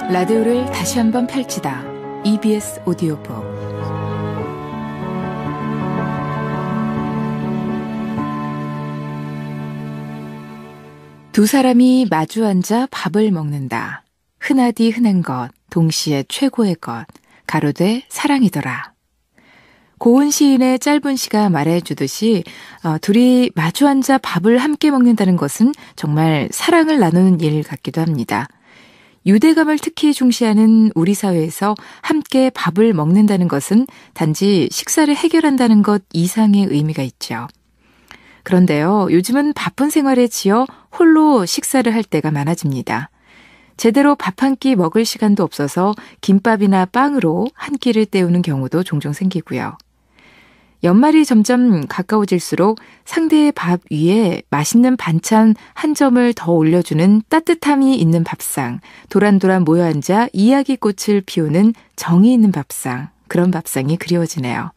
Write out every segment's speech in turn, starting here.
라디오를 다시 한번 펼치다. EBS 오디오북. 두 사람이 마주 앉아 밥을 먹는다. 흔하디 흔한 것, 동시에 최고의 것, 가로되 사랑이더라. 고은 시인의 짧은 시가 말해주듯이 둘이 마주 앉아 밥을 함께 먹는다는 것은 정말 사랑을 나누는 일 같기도 합니다. 유대감을 특히 중시하는 우리 사회에서 함께 밥을 먹는다는 것은 단지 식사를 해결한다는 것 이상의 의미가 있죠. 그런데요, 요즘은 바쁜 생활에 지어 홀로 식사를 할 때가 많아집니다. 제대로 밥 한 끼 먹을 시간도 없어서 김밥이나 빵으로 한 끼를 때우는 경우도 종종 생기고요. 연말이 점점 가까워질수록 상대의 밥 위에 맛있는 반찬 한 점을 더 올려주는 따뜻함이 있는 밥상, 도란도란 모여 앉아 이야기꽃을 피우는 정이 있는 밥상, 그런 밥상이 그리워지네요.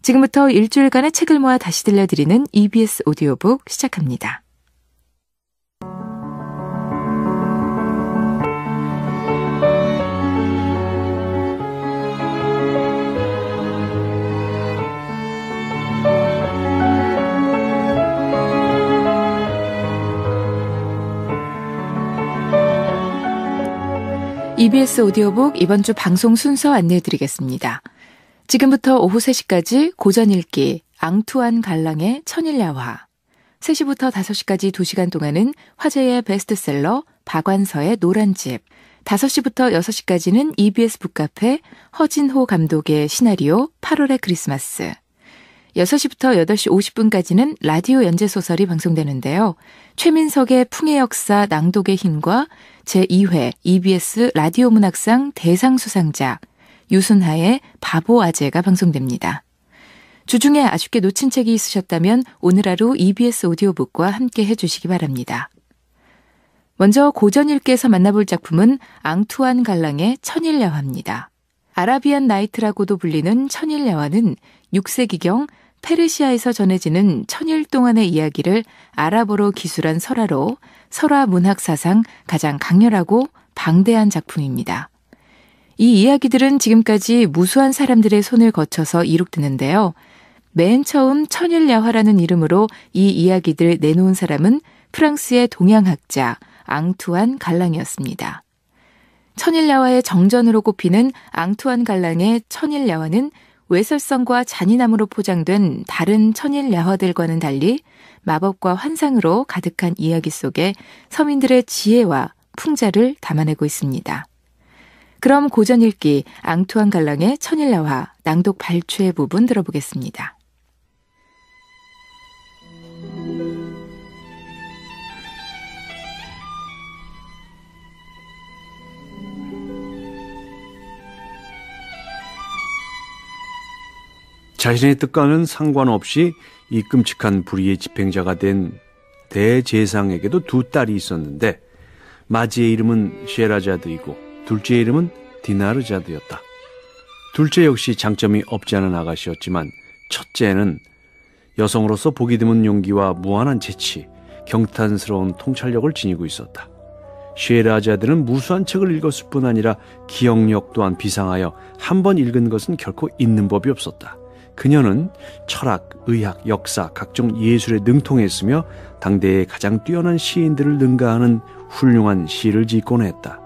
지금부터 일주일간의 책을 모아 다시 들려드리는 EBS 오디오북 시작합니다. EBS 오디오북 이번 주 방송 순서 안내해드리겠습니다. 지금부터 오후 3시까지 고전 읽기 앙투안 갈랑의 천일야화, 3시부터 5시까지 2시간 동안은 화제의 베스트셀러 박완서의 노란집, 5시부터 6시까지는 EBS 북카페 허진호 감독의 시나리오 8월의 크리스마스, 6시부터 8시 50분까지는 라디오 연재소설이 방송되는데요. 최민석의 풍의 역사 낭독의 힘과 제2회 EBS 라디오 문학상 대상 수상작 유순하의 바보 아재가 방송됩니다. 주중에 아쉽게 놓친 책이 있으셨다면 오늘 하루 EBS 오디오북과 함께 해주시기 바랍니다. 먼저 고전 읽기에서 만나볼 작품은 앙투안 갈랑의 천일야화입니다. 아라비안 나이트라고도 불리는 천일야화는 6세기경 페르시아에서 전해지는 천일 동안의 이야기를 아랍어로 기술한 설화로 설화 문학 사상 가장 강렬하고 방대한 작품입니다. 이 이야기들은 지금까지 무수한 사람들의 손을 거쳐서 이룩되는데요. 맨 처음 천일야화라는 이름으로 이 이야기들을 내놓은 사람은 프랑스의 동양학자 앙투안 갈랑이었습니다. 천일야화의 정전으로 꼽히는 앙투안 갈랑의 천일야화는 외설성과 잔인함으로 포장된 다른 천일야화들과는 달리 마법과 환상으로 가득한 이야기 속에 서민들의 지혜와 풍자를 담아내고 있습니다. 그럼 고전 읽기 앙투안 갈랑의 천일야화 낭독 발췌 부분 들어보겠습니다. 자신의 뜻과는 상관없이 이 끔찍한 불의의 집행자가 된 대제상에게도 두 딸이 있었는데 마지의 이름은 셰라자드이고 둘째의 이름은 디나르자드였다. 둘째 역시 장점이 없지 않은 아가씨였지만 첫째는 여성으로서 보기 드문 용기와 무한한 재치, 경탄스러운 통찰력을 지니고 있었다. 셰라자드는 무수한 책을 읽었을 뿐 아니라 기억력 또한 비상하여 한 번 읽은 것은 결코 잊는 법이 없었다. 그녀는 철학, 의학, 역사, 각종 예술에 능통했으며 당대의 가장 뛰어난 시인들을 능가하는 훌륭한 시를 짓곤 했다.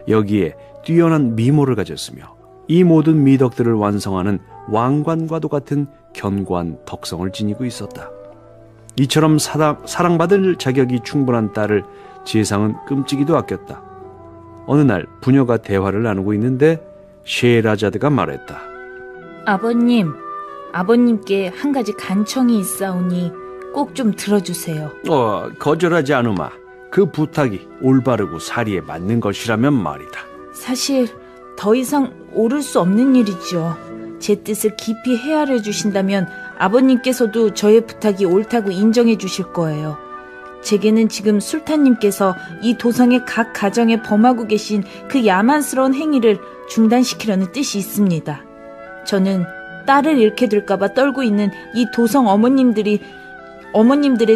여기에 뛰어난 미모를 가졌으며 이 모든 미덕들을 완성하는 왕관과도 같은 견고한 덕성을 지니고 있었다. 이처럼 사랑받을 자격이 충분한 딸을 제상은 끔찍이도 아꼈다. 어느 날 부녀가 대화를 나누고 있는데 셰라자드가 말했다. 아버님께 한 가지 간청이 있사오니 꼭 좀 들어주세요. 거절하지 않으마. 그 부탁이 올바르고 사리에 맞는 것이라면 말이다. 사실 더 이상 오를 수 없는 일이죠. 제 뜻을 깊이 헤아려 주신다면 아버님께서도 저의 부탁이 옳다고 인정해 주실 거예요. 제게는 지금 술탄님께서 이 도성의 각 가정에 범하고 계신 그 야만스러운 행위를 중단시키려는 뜻이 있습니다. 저는 딸을 잃게 될까봐 떨고 있는 이 도성 어머님들의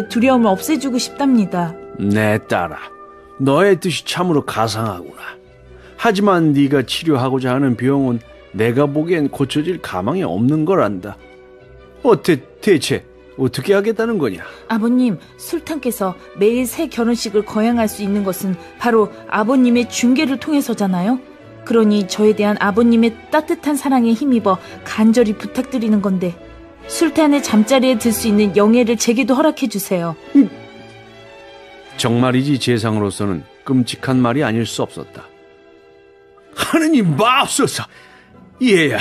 두려움을 없애주고 싶답니다. 내 딸아, 너의 뜻이 참으로 가상하구나. 하지만 네가 치료하고자 하는 병은 내가 보기엔 고쳐질 가망이 없는 거란다. 대체 어떻게 하겠다는 거냐? 아버님, 술탄께서 매일 새 결혼식을 거행할 수 있는 것은 바로 아버님의 중개를 통해서잖아요. 그러니 저에 대한 아버님의 따뜻한 사랑에 힘입어 간절히 부탁드리는 건데 술탄의 잠자리에 들 수 있는 영예를 제게도 허락해 주세요. 정말이지 재상으로서는 끔찍한 말이 아닐 수 없었다. 하느님 마옵소서. 얘야,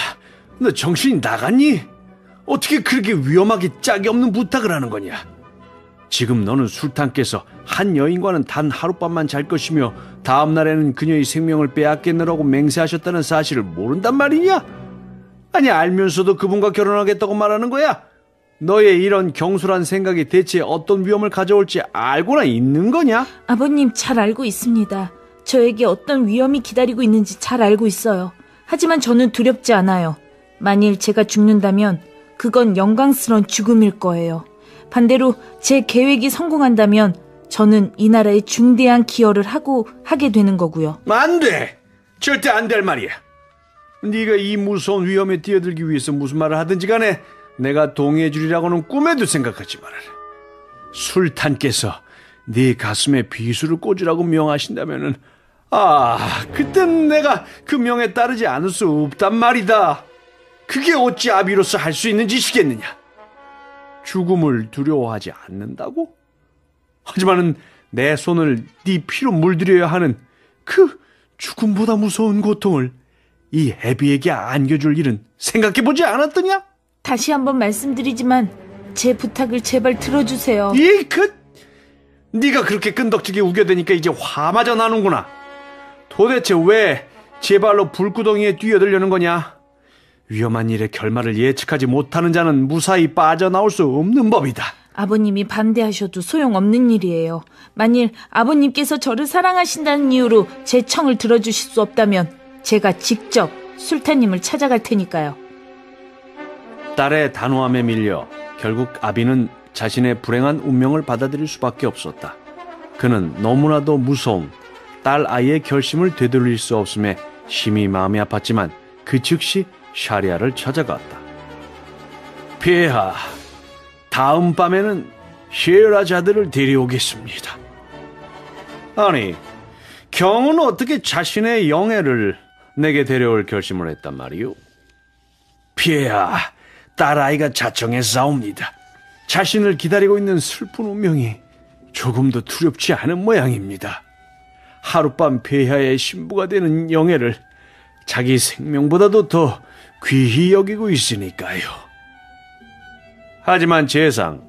너 정신이 나갔니? 어떻게 그렇게 위험하게 짝이 없는 부탁을 하는 거냐? 지금 너는 술탄께서 한 여인과는 단 하룻밤만 잘 것이며 다음 날에는 그녀의 생명을 빼앗겠느라고 맹세하셨다는 사실을 모른단 말이냐? 아니, 알면서도 그분과 결혼하겠다고 말하는 거야? 너의 이런 경솔한 생각이 대체 어떤 위험을 가져올지 알고나 있는 거냐? 아버님, 잘 알고 있습니다. 저에게 어떤 위험이 기다리고 있는지 잘 알고 있어요. 하지만 저는 두렵지 않아요. 만일 제가 죽는다면 그건 영광스러운 죽음일 거예요. 반대로 제 계획이 성공한다면 저는 이 나라에 중대한 기여를 하게 되는 거고요. 안 돼! 절대 안 될 말이야. 네가 이 무서운 위험에 뛰어들기 위해서 무슨 말을 하든지 간에 내가 동의해 주리라고는 꿈에도 생각하지 말아라. 술탄께서 네 가슴에 비수를 꽂으라고 명하신다면은 그땐 내가 그 명에 따르지 않을 수 없단 말이다. 그게 어찌 아비로서 할 수 있는 짓이겠느냐? 죽음을 두려워하지 않는다고? 하지만은 내 손을 네 피로 물들여야 하는 그 죽음보다 무서운 고통을 이 애비에게 안겨줄 일은 생각해보지 않았더냐? 다시 한번 말씀드리지만 제 부탁을 제발 들어주세요. 네가 그렇게 끈덕지게 우겨대니까 이제 화마저 나는구나. 도대체 왜 제발로 불구덩이에 뛰어들려는 거냐? 위험한 일의 결말을 예측하지 못하는 자는 무사히 빠져나올 수 없는 법이다. 아버님이 반대하셔도 소용없는 일이에요. 만일 아버님께서 저를 사랑하신다는 이유로 제 청을 들어주실 수 없다면 제가 직접 술탄님을 찾아갈 테니까요. 딸의 단호함에 밀려 결국 아비는 자신의 불행한 운명을 받아들일 수밖에 없었다. 그는 너무나도 무서운 딸 아이의 결심을 되돌릴 수 없음에 심히 마음이 아팠지만 그 즉시 샤리아를 찾아갔다. 폐하, 다음 밤에는 셰라자드를 데려오겠습니다. 아니, 경은 어떻게 자신의 영예를 내게 데려올 결심을 했단 말이오? 폐하, 딸아이가 자청해 싸웁니다. 자신을 기다리고 있는 슬픈 운명이 조금도 두렵지 않은 모양입니다. 하룻밤 폐하의 신부가 되는 영예를 자기 생명보다도 더 귀히 여기고 있으니까요. 하지만 재상,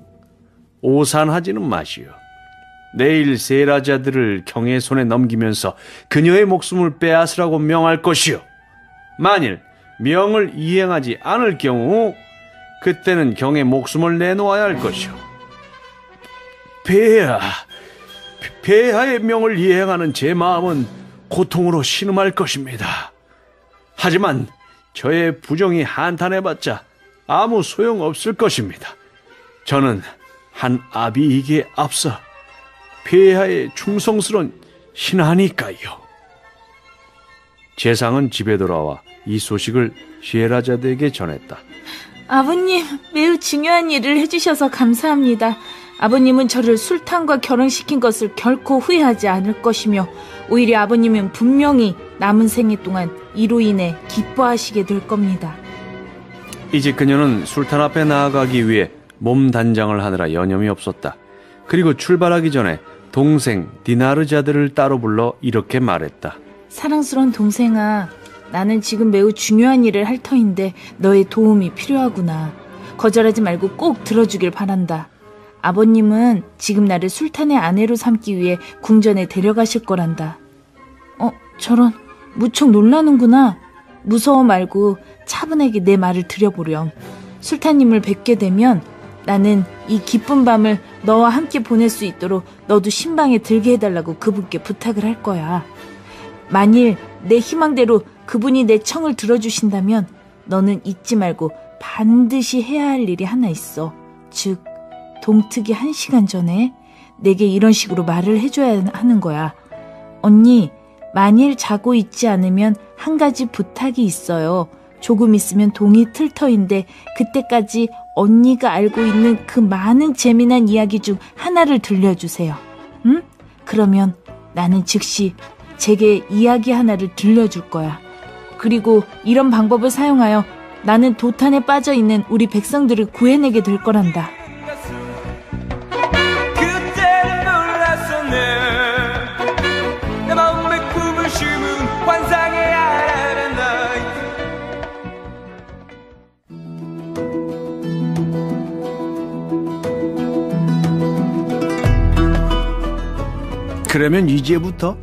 오산하지는 마시오. 내일 세라자들을 경의 손에 넘기면서 그녀의 목숨을 빼앗으라고 명할 것이오. 만일 명을 이행하지 않을 경우 그때는 경의 목숨을 내놓아야 할 것이오. 폐하의 명을 이행하는 제 마음은 고통으로 신음할 것입니다. 하지만 저의 부정이 한탄해봤자 아무 소용없을 것입니다. 저는 한 아비이기에 앞서 폐하의 충성스러운 신하니까요. 재상은 집에 돌아와 이 소식을 셰라자드에게 전했다. 아버님, 매우 중요한 일을 해주셔서 감사합니다. 아버님은 저를 술탄과 결혼시킨 것을 결코 후회하지 않을 것이며 오히려 아버님은 분명히 남은 생애 동안 이로 인해 기뻐하시게 될 겁니다. 이제 그녀는 술탄 앞에 나아가기 위해 몸 단장을 하느라 여념이 없었다. 그리고 출발하기 전에 동생 디나르자드를 따로 불러 이렇게 말했다. 사랑스러운 동생아, 나는 지금 매우 중요한 일을 할 터인데 너의 도움이 필요하구나. 거절하지 말고 꼭 들어주길 바란다. 아버님은 지금 나를 술탄의 아내로 삼기 위해 궁전에 데려가실 거란다. 저런, 무척 놀라는구나. 무서워 말고 차분하게 내 말을 들여보렴. 술탄님을 뵙게 되면 나는 이 기쁜 밤을 너와 함께 보낼 수 있도록 너도 신방에 들게 해달라고 그분께 부탁을 할 거야. 만일 내 희망대로 그분이 내 청을 들어주신다면 너는 잊지 말고 반드시 해야 할 일이 하나 있어. 즉, 동특이 1시간 전에 내게 이런 식으로 말을 해줘야 하는 거야. 언니, 만일 자고 있지 않으면 한 가지 부탁이 있어요. 조금 있으면 동이 틀터인데 그때까지 언니가 알고 있는 그 많은 재미난 이야기 중 하나를 들려주세요. 응? 그러면 나는 즉시 제게 이야기 하나를 들려줄 거야. 그리고 이런 방법을 사용하여 나는 도탄에 빠져있는 우리 백성들을 구해내게 될 거란다. 그때는 몰랐었네. 내 마음의 꿈을 심은 환상의 아라라나이트. 그러면 이제부터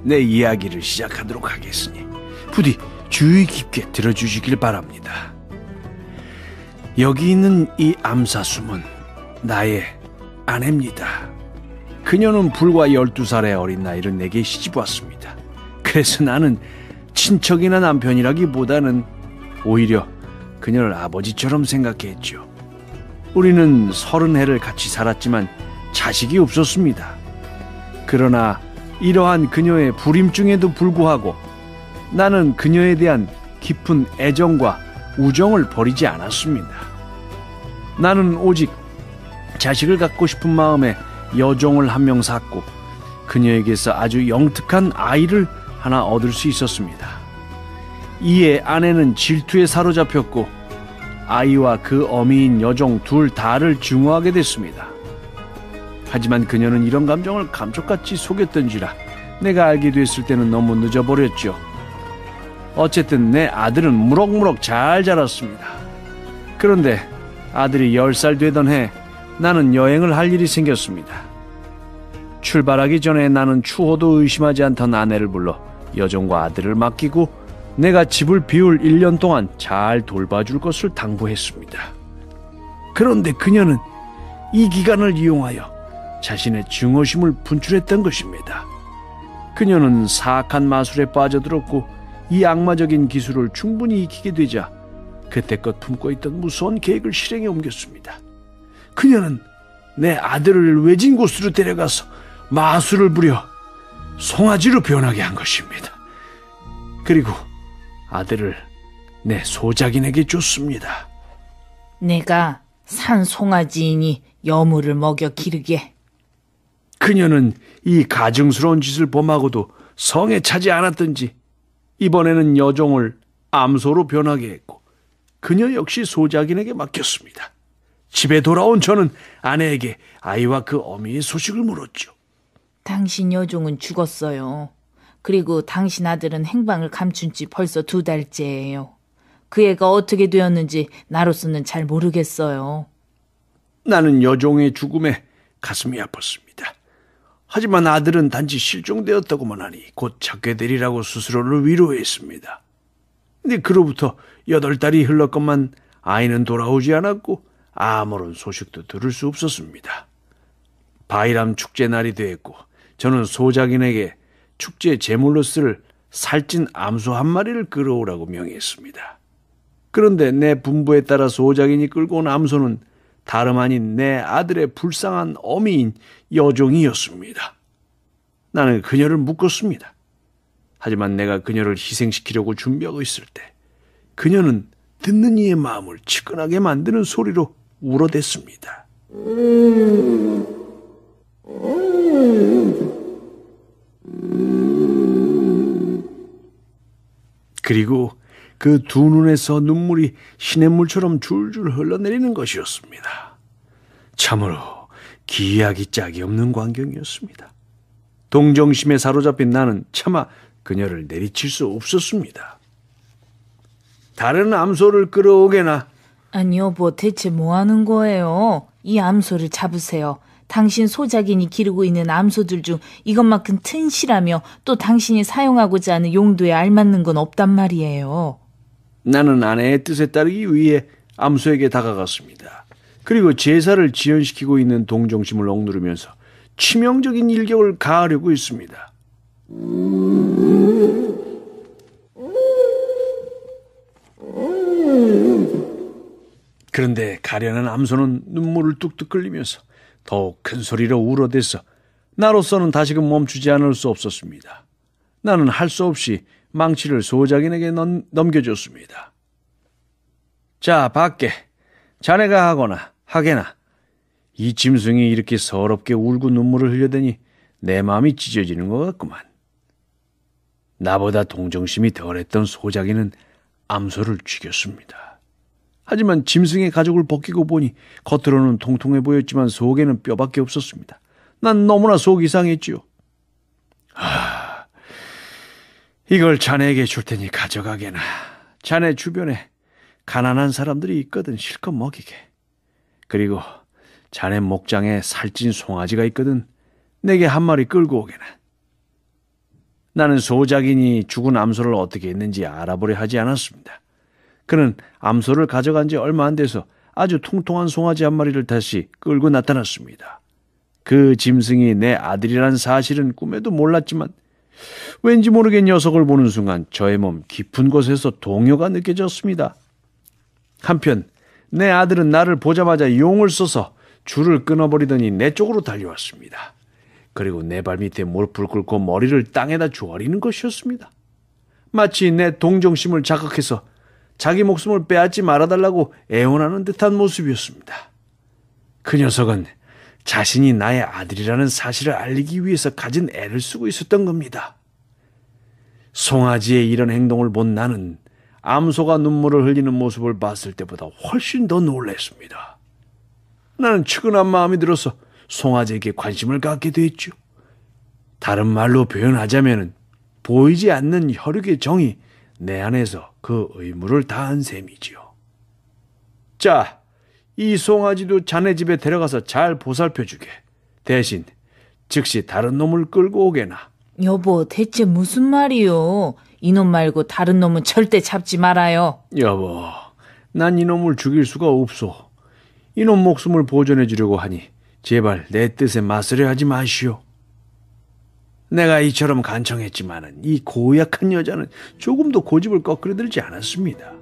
내 이야기를 시작하도록 하겠으니 부디 주의 깊게 들어주시길 바랍니다. 여기 있는 이 암사숨은 나의 아내입니다. 그녀는 불과 12살의 어린 나이를 내게 시집 왔습니다. 그래서 나는 친척이나 남편이라기보다는 오히려 그녀를 아버지처럼 생각했죠. 우리는 30해를 같이 살았지만 자식이 없었습니다. 그러나 이러한 그녀의 불임증에도 불구하고 나는 그녀에 대한 깊은 애정과 우정을 버리지 않았습니다. 나는 오직 자식을 갖고 싶은 마음에 여종을 한 명 샀고 그녀에게서 아주 영특한 아이를 하나 얻을 수 있었습니다. 이에 아내는 질투에 사로잡혔고 아이와 그 어미인 여종 둘 다를 증오하게 됐습니다. 하지만 그녀는 이런 감정을 감쪽같이 속였던지라 내가 알게 됐을 때는 너무 늦어버렸죠. 어쨌든 내 아들은 무럭무럭 잘 자랐습니다. 그런데 아들이 10살 되던 해 나는 여행을 할 일이 생겼습니다. 출발하기 전에 나는 추호도 의심하지 않던 아내를 불러 여종과 아들을 맡기고 내가 집을 비울 1년 동안 잘 돌봐줄 것을 당부했습니다. 그런데 그녀는 이 기간을 이용하여 자신의 증오심을 분출했던 것입니다. 그녀는 사악한 마술에 빠져들었고 이 악마적인 기술을 충분히 익히게 되자 그때껏 품고 있던 무서운 계획을 실행에 옮겼습니다. 그녀는 내 아들을 외진 곳으로 데려가서 마술을 부려 송아지로 변하게 한 것입니다. 그리고 아들을 내 소작인에게 줬습니다. 내가 산 송아지이니 여물을 먹여 기르게. 그녀는 이 가증스러운 짓을 범하고도 성에 차지 않았던지 이번에는 여종을 암소로 변하게 했고 그녀 역시 소작인에게 맡겼습니다. 집에 돌아온 저는 아내에게 아이와 그 어미의 소식을 물었죠. 당신 여종은 죽었어요. 그리고 당신 아들은 행방을 감춘 지 벌써 2달째예요. 그 애가 어떻게 되었는지 나로서는 잘 모르겠어요. 나는 여종의 죽음에 가슴이 아팠습니다. 하지만 아들은 단지 실종되었다고만 하니 곧 찾게 되리라고 스스로를 위로했습니다. 근데 그로부터 8달이 흘렀건만 아이는 돌아오지 않았고 아무런 소식도 들을 수 없었습니다. 바이람 축제 날이 되었고 저는 소작인에게 축제 제물로 쓸 살찐 암소 한 마리를 끌어오라고 명했습니다. 그런데 내 분부에 따라 소작인이 끌고 온 암소는 다름 아닌 내 아들의 불쌍한 어미인 여종이었습니다. 나는 그녀를 묶었습니다. 하지만 내가 그녀를 희생시키려고 준비하고 있을 때 그녀는 듣는 이의 마음을 치근하게 만드는 소리로 울어댔습니다. 그리고 그 두 눈에서 눈물이 시냇물처럼 줄줄 흘러내리는 것이었습니다. 참으로 기이하기 짝이 없는 광경이었습니다. 동정심에 사로잡힌 나는 차마 그녀를 내리칠 수 없었습니다. 다른 암소를 끌어오게나. 아니 여보, 대체 뭐 하는 거예요? 이 암소를 잡으세요. 당신 소작인이 기르고 있는 암소들 중 이것만큼 튼실하며 또 당신이 사용하고자 하는 용도에 알맞는 건 없단 말이에요. 나는 아내의 뜻에 따르기 위해 암소에게 다가갔습니다. 그리고 제사를 지연시키고 있는 동정심을 억누르면서 치명적인 일격을 가하려고 했습니다. 그런데 가련한 암소는 눈물을 뚝뚝 흘리면서 더욱 큰 소리로 울어대서 나로서는 다시금 멈추지 않을 수 없었습니다. 나는 할 수 없이 망치를 소작인에게 넘겨줬습니다. 자, 밖에 자네가 하거나 하게나 이 짐승이 이렇게 서럽게 울고 눈물을 흘려대니 내 마음이 찢어지는 것 같구만. 나보다 동정심이 덜했던 소작이는 암소를 죽였습니다. 하지만 짐승의 가죽을 벗기고 보니 겉으로는 통통해 보였지만 속에는 뼈밖에 없었습니다. 난 너무나 속이 상했지요. 이걸 자네에게 줄 테니 가져가게나. 자네 주변에 가난한 사람들이 있거든 실컷 먹이게. 그리고 자네 목장에 살찐 송아지가 있거든 내게 한 마리 끌고 오게나. 나는 소작인이 죽은 암소를 어떻게 했는지 알아보려 하지 않았습니다. 그는 암소를 가져간 지 얼마 안 돼서 아주 통통한 송아지 한 마리를 다시 끌고 나타났습니다. 그 짐승이 내 아들이란 사실은 꿈에도 몰랐지만 왠지 모르게 녀석을 보는 순간 저의 몸 깊은 곳에서 동요가 느껴졌습니다. 한편 내 아들은 나를 보자마자 용을 써서 줄을 끊어버리더니 내 쪽으로 달려왔습니다. 그리고 내 발밑에 무릎을 꿇고 머리를 땅에다 조아리는 것이었습니다. 마치 내 동정심을 자극해서 자기 목숨을 빼앗지 말아달라고 애원하는 듯한 모습이었습니다. 그 녀석은 자신이 나의 아들이라는 사실을 알리기 위해서 가진 애를 쓰고 있었던 겁니다. 송아지의 이런 행동을 본 나는 암소가 눈물을 흘리는 모습을 봤을 때보다 훨씬 더 놀랐습니다. 나는 측은한 마음이 들어서 송아지에게 관심을 갖게 됐죠. 다른 말로 표현하자면 보이지 않는 혈육의 정이 내 안에서 그 의무를 다한 셈이지요. 자, 이 송아지도 자네 집에 데려가서 잘 보살펴주게. 대신 즉시 다른 놈을 끌고 오게나. 여보, 대체 무슨 말이요? 이놈 말고 다른 놈은 절대 잡지 말아요. 여보, 난 이놈을 죽일 수가 없소. 이놈 목숨을 보존해 주려고 하니 제발 내 뜻에 맞서려 하지 마시오. 내가 이처럼 간청했지만은 이 고약한 여자는 조금도 고집을 꺾으려들지 않았습니다.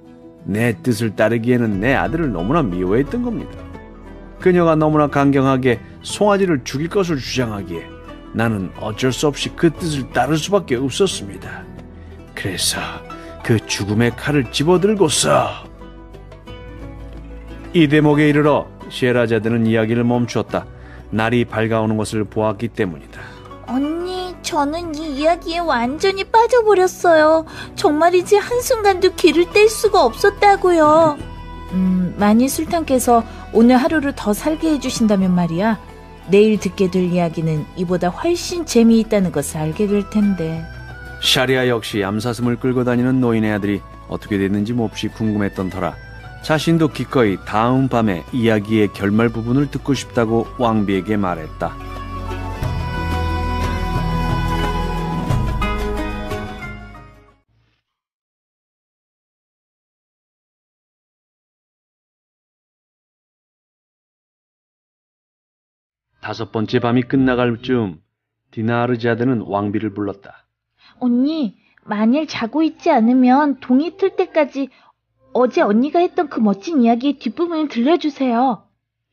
내 뜻을 따르기에는 내 아들을 너무나 미워했던 겁니다. 그녀가 너무나 강경하게 송아지를 죽일 것을 주장하기에 나는 어쩔 수 없이 그 뜻을 따를 수밖에 없었습니다. 그래서 그 죽음의 칼을 집어들고서 이 대목에 이르러 셰라자드는 이야기를 멈추었다. 날이 밝아오는 것을 보았기 때문이다. 언니, 저는 이 이야기에 완전히 빠져버렸어요. 정말이지 한순간도 귀를 뗄 수가 없었다고요. 만일 술탄께서 오늘 하루를 더 살게 해주신다면 말이야, 내일 듣게 될 이야기는 이보다 훨씬 재미있다는 것을 알게 될 텐데. 샤리아 역시 암사슴을 끌고 다니는 노인의 아들이 어떻게 됐는지 몹시 궁금했던 터라 자신도 기꺼이 다음 밤에 이야기의 결말 부분을 듣고 싶다고 왕비에게 말했다. 다섯 번째 밤이 끝나갈 즈음 디나르자드는 왕비를 불렀다. 언니, 만일 자고 있지 않으면 동이 틀 때까지 어제 언니가 했던 그 멋진 이야기의 뒷부분을 들려주세요.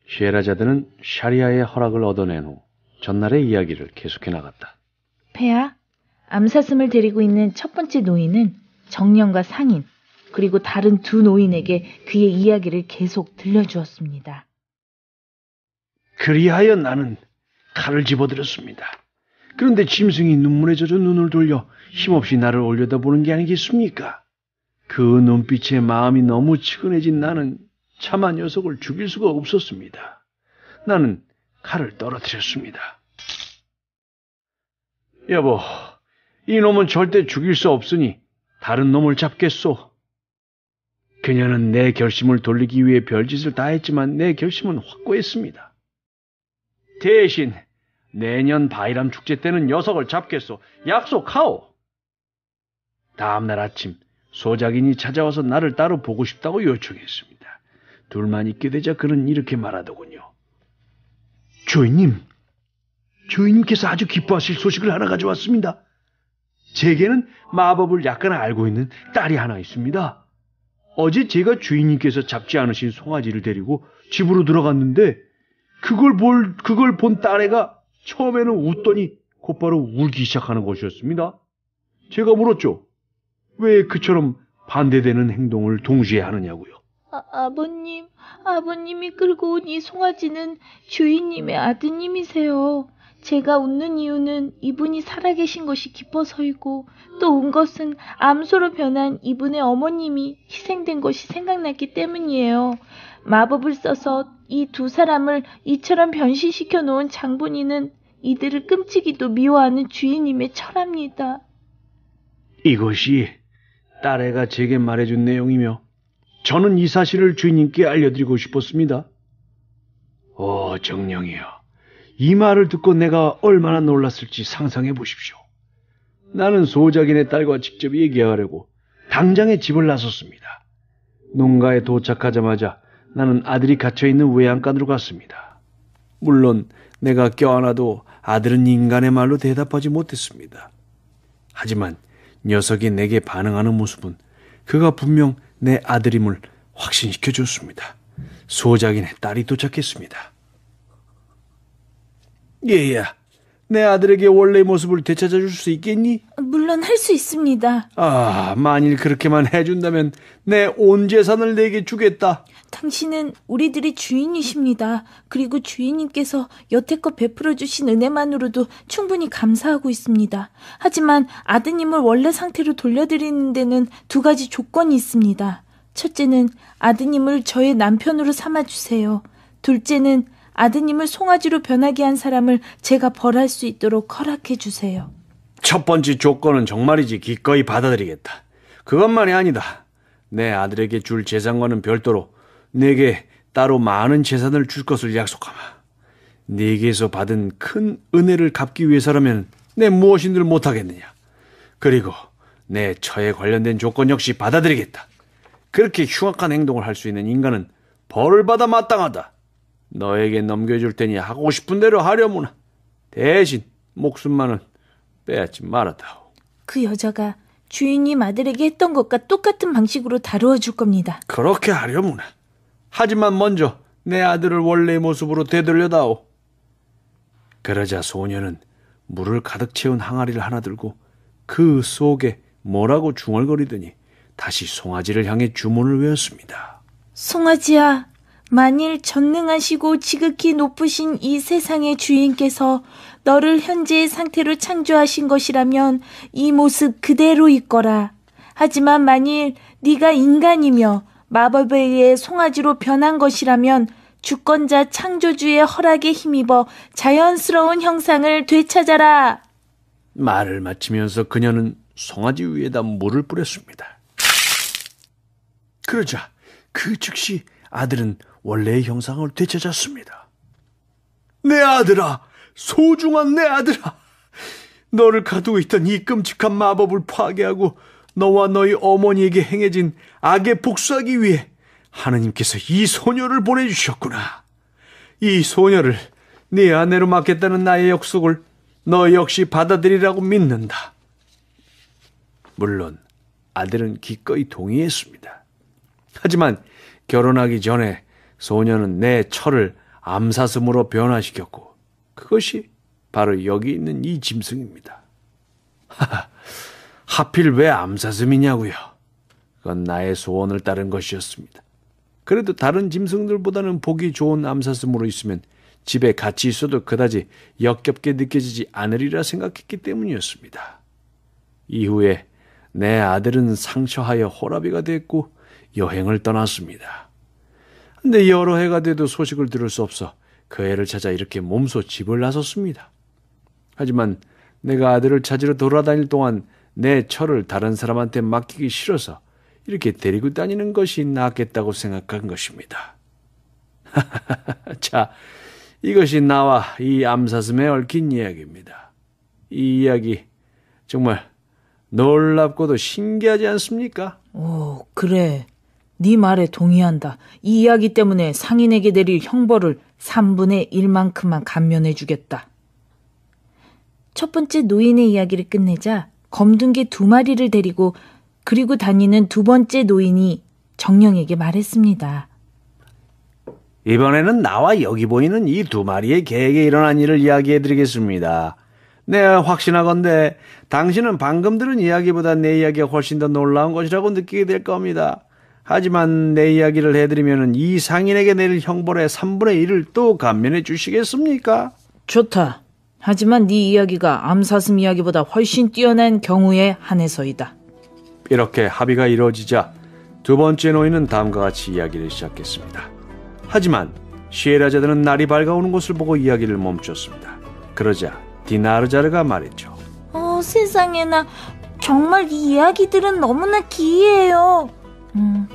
셰라자드는 샤리아의 허락을 얻어낸 후 전날의 이야기를 계속해 나갔다. 폐하, 암사슴을 데리고 있는 첫 번째 노인은 정령과 상인, 그리고 다른 두 노인에게 그의 이야기를 계속 들려주었습니다. 그리하여 나는 칼을 집어들었습니다. 그런데 짐승이 눈물에 젖어 눈을 돌려 힘없이 나를 올려다보는 게 아니겠습니까? 그 눈빛에 마음이 너무 측은해진 나는 차마 녀석을 죽일 수가 없었습니다. 나는 칼을 떨어뜨렸습니다. 여보, 이 놈은 절대 죽일 수 없으니 다른 놈을 잡겠소. 그녀는 내 결심을 돌리기 위해 별짓을 다 했지만 내 결심은 확고했습니다. 대신 내년 바이람 축제 때는 녀석을 잡겠소. 약속하오. 다음날 아침 소작인이 찾아와서 나를 따로 보고 싶다고 요청했습니다. 둘만 있게 되자 그는 이렇게 말하더군요. 주인님께서 아주 기뻐하실 소식을 하나 가져왔습니다. 제게는 마법을 약간 알고 있는 딸이 하나 있습니다. 어제 제가 주인님께서 잡지 않으신 송아지를 데리고 집으로 들어갔는데 그걸 본 딸애가 처음에는 웃더니 곧바로 울기 시작하는 것이었습니다. 제가 물었죠. 왜 그처럼 반대되는 행동을 동시에 하느냐고요. 아버님이 끌고 온 이 송아지는 주인님의 아드님이세요. 제가 웃는 이유는 이분이 살아계신 것이 기뻐서이고 또 운 것은 암소로 변한 이분의 어머님이 희생된 것이 생각났기 때문이에요. 마법을 써서 이 두 사람을 이처럼 변신시켜 놓은 장본인은 이들을 끔찍이도 미워하는 주인님의 철합니다. 이것이 딸애가 제게 말해준 내용이며 저는 이 사실을 주인님께 알려드리고 싶었습니다. 정령이여. 이 말을 듣고 내가 얼마나 놀랐을지 상상해 보십시오. 나는 소작인의 딸과 직접 얘기하려고 당장에 집을 나섰습니다. 농가에 도착하자마자 나는 아들이 갇혀있는 외양간으로 갔습니다. 물론 내가 껴안아도 아들은 인간의 말로 대답하지 못했습니다. 하지만 녀석이 내게 반응하는 모습은 그가 분명 내 아들임을 확신시켜줬습니다. 소작인의 딸이 도착했습니다. 얘야, 내 아들에게 원래의 모습을 되찾아줄 수 있겠니? 물론 할 수 있습니다. 만일 그렇게만 해준다면 내 온 재산을 내게 주겠다. 당신은 우리들의 주인이십니다. 그리고 주인님께서 여태껏 베풀어 주신 은혜만으로도 충분히 감사하고 있습니다. 하지만 아드님을 원래 상태로 돌려드리는 데는 두 가지 조건이 있습니다. 첫째는 아드님을 저의 남편으로 삼아주세요. 둘째는 아드님을 송아지로 변하게 한 사람을 제가 벌할 수 있도록 허락해 주세요. 첫 번째 조건은 정말이지 기꺼이 받아들이겠다. 그것만이 아니다. 내 아들에게 줄 재산과는 별도로 내게 따로 많은 재산을 줄 것을 약속하마. 네게서 받은 큰 은혜를 갚기 위해서라면 내 무엇인들 못하겠느냐. 그리고 내 처에 관련된 조건 역시 받아들이겠다. 그렇게 흉악한 행동을 할 수 있는 인간은 벌을 받아 마땅하다. 너에게 넘겨줄 테니 하고 싶은 대로 하려무나 대신 목숨만은 빼앗지 말았다오. 그 여자가 주인님 아들에게 했던 것과 똑같은 방식으로 다루어 줄 겁니다. 그렇게 하려무나. 하지만 먼저 내 아들을 원래의 모습으로 되돌려다오. 그러자 소녀는 물을 가득 채운 항아리를 하나 들고 그 속에 뭐라고 중얼거리더니 다시 송아지를 향해 주문을 외웠습니다. 송아지야, 만일 전능하시고 지극히 높으신 이 세상의 주인께서 너를 현재의 상태로 창조하신 것이라면 이 모습 그대로 있거라. 하지만 만일 네가 인간이며 마법에 의해 송아지로 변한 것이라면 주권자 창조주의 허락에 힘입어 자연스러운 형상을 되찾아라. 말을 마치면서 그녀는 송아지 위에다 물을 뿌렸습니다. 그러자 그 즉시 아들은 원래의 형상을 되찾았습니다. 내 아들아, 소중한 내 아들아, 너를 가두고 있던 이 끔찍한 마법을 파괴하고 너와 너희 어머니에게 행해진 악에 복수하기 위해 하느님께서 이 소녀를 보내주셨구나. 이 소녀를 네 아내로 맡겠다는 나의 약속을 너 역시 받아들이라고 믿는다. 물론 아들은 기꺼이 동의했습니다. 하지만 결혼하기 전에 소녀는 내 철을 암사슴으로 변화시켰고 그것이 바로 여기 있는 이 짐승입니다. 하필 왜 암사슴이냐고요. 그건 나의 소원을 따른 것이었습니다. 그래도 다른 짐승들보다는 보기 좋은 암사슴으로 있으면 집에 같이 있어도 그다지 역겹게 느껴지지 않으리라 생각했기 때문이었습니다. 이후에 내 아들은 상처하여 호라비가 됐고 여행을 떠났습니다. 근데 여러 해가 돼도 소식을 들을 수 없어 그 애를 찾아 이렇게 몸소 집을 나섰습니다. 하지만 내가 아들을 찾으러 돌아다닐 동안 내 철을 다른 사람한테 맡기기 싫어서 이렇게 데리고 다니는 것이 낫겠다고 생각한 것입니다. 자, 이것이 나와 이 암사슴에 얽힌 이야기입니다. 이 이야기 정말 놀랍고도 신기하지 않습니까? 오, 그래. 네 말에 동의한다. 이 이야기 때문에 상인에게 내릴 형벌을 3분의 1만큼만 감면해 주겠다. 첫 번째 노인의 이야기를 끝내자 검둥개 2마리를 데리고 그리고 다니는 두 번째 노인이 정령에게 말했습니다. 이번에는 나와 여기 보이는 이 2마리의 개에게 일어난 일을 이야기해드리겠습니다. 내가 확신하건대 당신은 방금 들은 이야기보다 내 이야기가 훨씬 더 놀라운 것이라고 느끼게 될 겁니다. 하지만 내 이야기를 해드리면 이 상인에게 내릴 형벌의 3분의 1을 또 감면해 주시겠습니까? 좋다. 하지만 네 이야기가 암사슴 이야기보다 훨씬 뛰어난 경우에 한해서이다. 이렇게 합의가 이루어지자 두 번째 노인은 다음과 같이 이야기를 시작했습니다. 하지만 시에라자드는 날이 밝아오는 곳을 보고 이야기를 멈췄습니다. 그러자 디나르자르가 말했죠. 세상에나 정말 이 이야기들은 너무나 기이해요.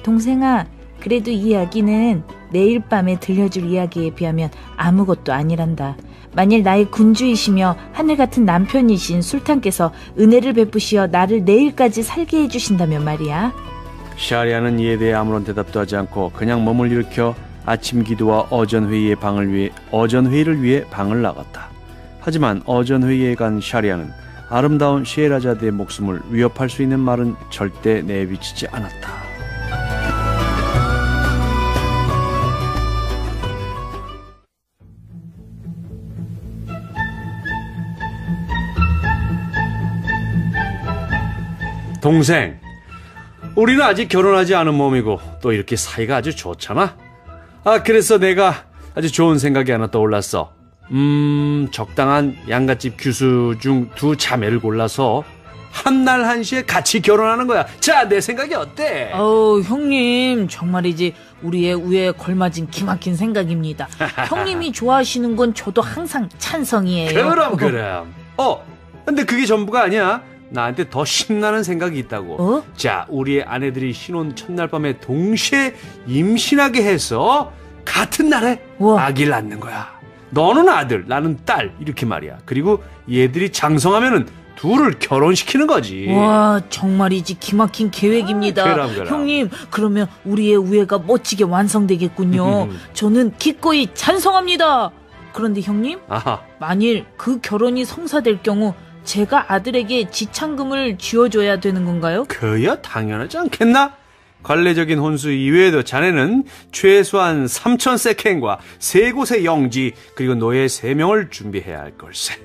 동생아, 그래도 이 이야기는 내일 밤에 들려줄 이야기에 비하면 아무것도 아니란다. 만일 나의 군주이시며 하늘 같은 남편이신 술탄께서 은혜를 베푸시어 나를 내일까지 살게 해주신다면 말이야. 샤리아는 이에 대해 아무런 대답도 하지 않고 그냥 몸을 일으켜 아침 기도와 어전회의를 위해 방을 나갔다. 하지만 어전회의에 간 샤리아는 아름다운 시에라자드의 목숨을 위협할 수 있는 말은 절대 내비치지 않았다. 동생, 우리는 아직 결혼하지 않은 몸이고 또 이렇게 사이가 아주 좋잖아. 그래서 내가 아주 좋은 생각이 하나 떠올랐어. 적당한 양갓집 규수 중 두 자매를 골라서 한날 한시에 같이 결혼하는 거야. 자, 내 생각이 어때? 형님, 정말이지 우리의 우애에 걸맞은 기막힌 생각입니다. 형님이 좋아하시는 건 저도 항상 찬성이에요. 그럼. 근데 그게 전부가 아니야. 나한테 더 신나는 생각이 있다고. 자, 우리의 아내들이 신혼 첫날 밤에 동시에 임신하게 해서 같은 날에 아기를 낳는 거야. 너는 아들, 나는 딸, 이렇게 말이야. 그리고 얘들이 장성하면은 둘을 결혼시키는 거지. 와, 정말이지 기막힌 계획입니다. 그럼. 형님, 그러면 우리의 우애가 멋지게 완성되겠군요. 저는 기꺼이 찬성합니다. 그런데 형님, 만일 그 결혼이 성사될 경우 제가 아들에게 지창금을 쥐어줘야 되는 건가요? 그야 당연하지 않겠나? 관례적인 혼수 이외에도 자네는 최소한 3,000세켄과 3곳의 영지 그리고 노예 3명을 준비해야 할 걸세.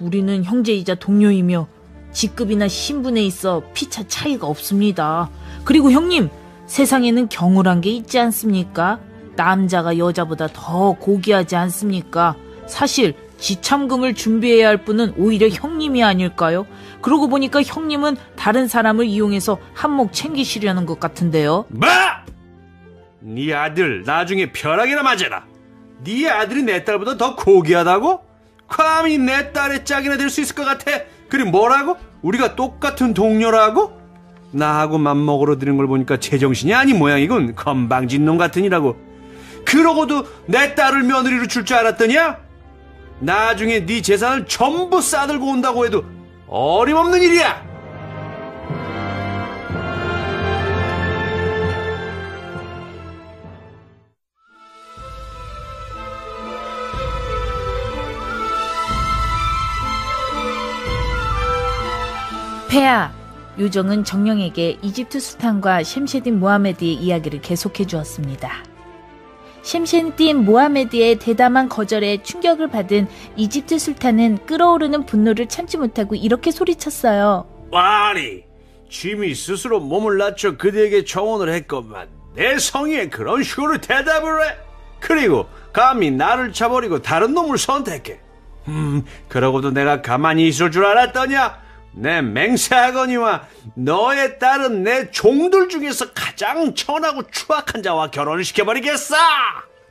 우리는 형제이자 동료이며 직급이나 신분에 있어 피차 차이가 없습니다. 그리고 형님, 세상에는 경우란 게 있지 않습니까? 남자가 여자보다 더 고귀하지 않습니까? 사실 지참금을 준비해야 할 분은 오히려 형님이 아닐까요? 그러고 보니까 형님은 다른 사람을 이용해서 한몫 챙기시려는 것 같은데요. 뭐? 네 아들 나중에 벼락이나 맞아라. 네 아들이 내 딸보다 더 고귀하다고? 감히 내 딸의 짝이나 될 수 있을 것 같아. 그리고 뭐라고? 우리가 똑같은 동료라고? 나하고 맘먹으러 드는 걸 보니까 제정신이 아닌 모양이군. 건방진 놈 같으니라고. 그러고도 내 딸을 며느리로 줄 줄 알았더냐? 나중에 네 재산을 전부 싸들고 온다고 해도 어림없는 일이야. 폐하, 요정은 정령에게 이집트 수탄과 셴셰딘 모하메드의 이야기를 계속해 주었습니다. 셴셰딘 모하메드의 대담한 거절에 충격을 받은 이집트 술탄은 끓어오르는 분노를 참지 못하고 이렇게 소리쳤어요. 아니, 짐이 스스로 몸을 낮춰 그대에게 청혼을 했건만 내 성의에 그런 식으로 대답을 해? 그리고 감히 나를 차버리고 다른 놈을 선택해. 그러고도 내가 가만히 있을 줄 알았더냐? 내 맹세하거니와 너의 딸은 내 종들 중에서 가장 천하고 추악한 자와 결혼을 시켜버리겠어.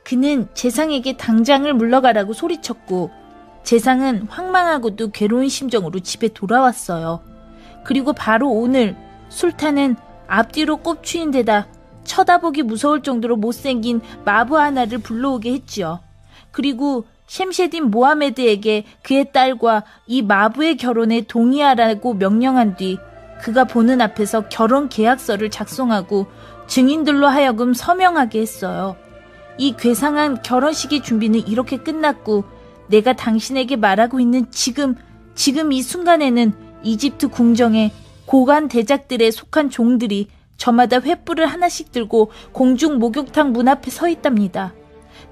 그는 재상에게 당장을 물러가라고 소리쳤고 재상은 황망하고도 괴로운 심정으로 집에 돌아왔어요. 그리고 바로 오늘 술탄은 앞뒤로 꼽추인 데다 쳐다보기 무서울 정도로 못생긴 마부 하나를 불러오게 했지요. 그리고 셴셰딘 모하메드에게 그의 딸과 이 마부의 결혼에 동의하라고 명령한 뒤 그가 보는 앞에서 결혼 계약서를 작성하고 증인들로 하여금 서명하게 했어요. 이 괴상한 결혼식의 준비는 이렇게 끝났고 내가 당신에게 말하고 있는 지금 이 순간에는 이집트 궁정의 고관 대작들에 속한 종들이 저마다 횃불을 하나씩 들고 공중 목욕탕 문 앞에 서 있답니다.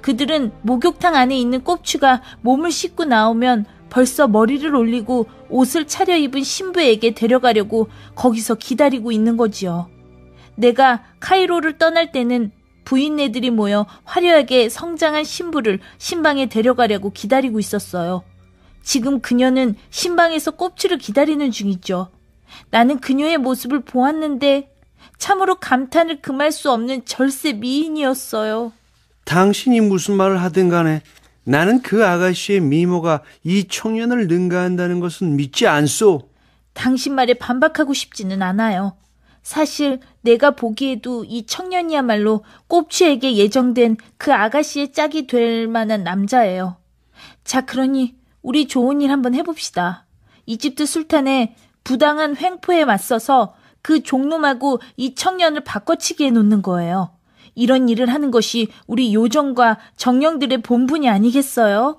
그들은 목욕탕 안에 있는 꼽추가 몸을 씻고 나오면 벌써 머리를 올리고 옷을 차려입은 신부에게 데려가려고 거기서 기다리고 있는 거지요. 내가 카이로를 떠날 때는 부인네들이 모여 화려하게 성장한 신부를 신방에 데려가려고 기다리고 있었어요. 지금 그녀는 신방에서 꼽추를 기다리는 중이죠. 나는 그녀의 모습을 보았는데 참으로 감탄을 금할 수 없는 절세 미인이었어요. 당신이 무슨 말을 하든 간에 나는 그 아가씨의 미모가 이 청년을 능가한다는 것은 믿지 않소. 당신 말에 반박하고 싶지는 않아요. 사실 내가 보기에도 이 청년이야말로 꼽추에게 예정된 그 아가씨의 짝이 될 만한 남자예요. 자, 그러니 우리 좋은 일 한번 해봅시다. 이집트 술탄의 부당한 횡포에 맞서서 그 종놈하고 이 청년을 바꿔치기 해놓는 거예요. 이런 일을 하는 것이 우리 요정과 정령들의 본분이 아니겠어요?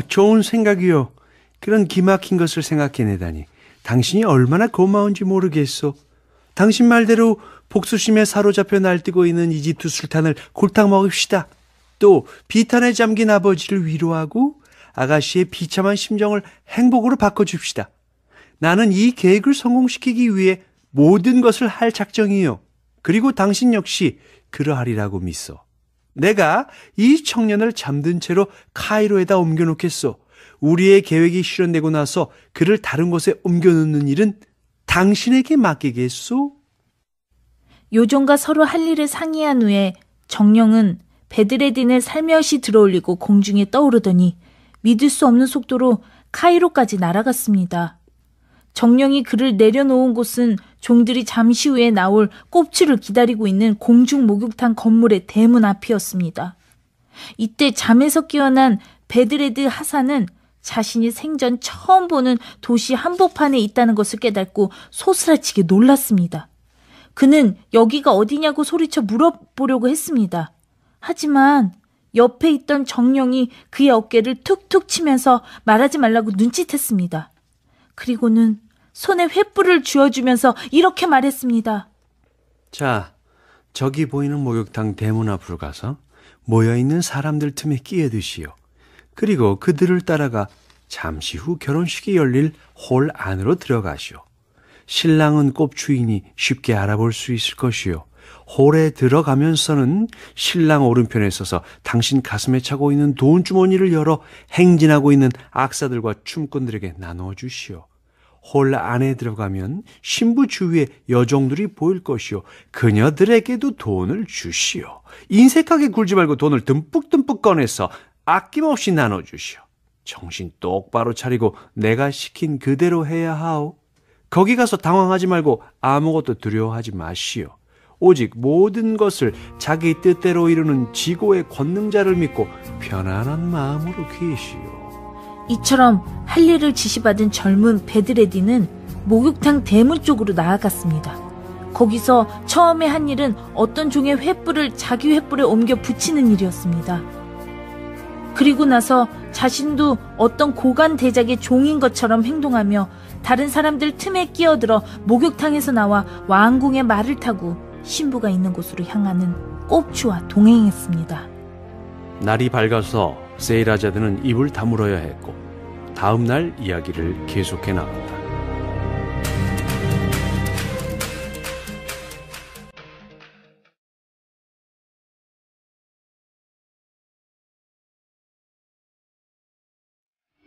좋은 생각이요. 그런 기막힌 것을 생각해내다니 당신이 얼마나 고마운지 모르겠소. 당신 말대로 복수심에 사로잡혀 날뛰고 있는 이집트 술탄을 골탕 먹읍시다. 또 비탄에 잠긴 아버지를 위로하고 아가씨의 비참한 심정을 행복으로 바꿔줍시다. 나는 이 계획을 성공시키기 위해 모든 것을 할 작정이요. 그리고 당신 역시 그러하리라고 믿소. 내가 이 청년을 잠든 채로 카이로에다 옮겨놓겠소. 우리의 계획이 실현되고 나서 그를 다른 곳에 옮겨놓는 일은 당신에게 맡기겠소? 요정과 서로 할 일을 상의한 후에 정령은 베드레딘을 살며시 들어올리고 공중에 떠오르더니 믿을 수 없는 속도로 카이로까지 날아갔습니다. 정령이 그를 내려놓은 곳은 종들이 잠시 후에 나올 꼽추를 기다리고 있는 공중 목욕탕 건물의 대문 앞이었습니다. 이때 잠에서 깨어난 베드레드 하산은 자신이 생전 처음 보는 도시 한복판에 있다는 것을 깨닫고 소스라치게 놀랐습니다. 그는 여기가 어디냐고 소리쳐 물어보려고 했습니다. 하지만 옆에 있던 정령이 그의 어깨를 툭툭 치면서 말하지 말라고 눈짓했습니다. 그리고는 손에 횃불을 쥐어주면서 이렇게 말했습니다. 자, 저기 보이는 목욕탕 대문 앞으로 가서 모여있는 사람들 틈에 끼어드시오. 그리고 그들을 따라가 잠시 후 결혼식이 열릴 홀 안으로 들어가시오. 신랑은 꼽추이니 쉽게 알아볼 수 있을 것이요. 홀에 들어가면서는 신랑 오른편에 서서 당신 가슴에 차고 있는 돈 주머니를 열어 행진하고 있는 악사들과 춤꾼들에게 나누어 주시오. 홀 안에 들어가면 신부 주위에 여종들이 보일 것이요. 그녀들에게도 돈을 주시오. 인색하게 굴지 말고 돈을 듬뿍듬뿍 꺼내서 아낌없이 나눠주시오. 정신 똑바로 차리고 내가 시킨 그대로 해야 하오. 거기 가서 당황하지 말고 아무것도 두려워하지 마시오. 오직 모든 것을 자기 뜻대로 이루는 지고의 권능자를 믿고 편안한 마음으로 계시오. 이처럼 할 일을 지시받은 젊은 베드레디는 목욕탕 대문 쪽으로 나아갔습니다. 거기서 처음에 한 일은 어떤 종의 횃불을 자기 횃불에 옮겨 붙이는 일이었습니다. 그리고 나서 자신도 어떤 고관 대작의 종인 것처럼 행동하며 다른 사람들 틈에 끼어들어 목욕탕에서 나와 왕궁의 말을 타고 신부가 있는 곳으로 향하는 꼽추와 동행했습니다. 날이 밝아서 세이라자드는 입을 다물어야 했고 다음 날 이야기를 계속해 나갔다.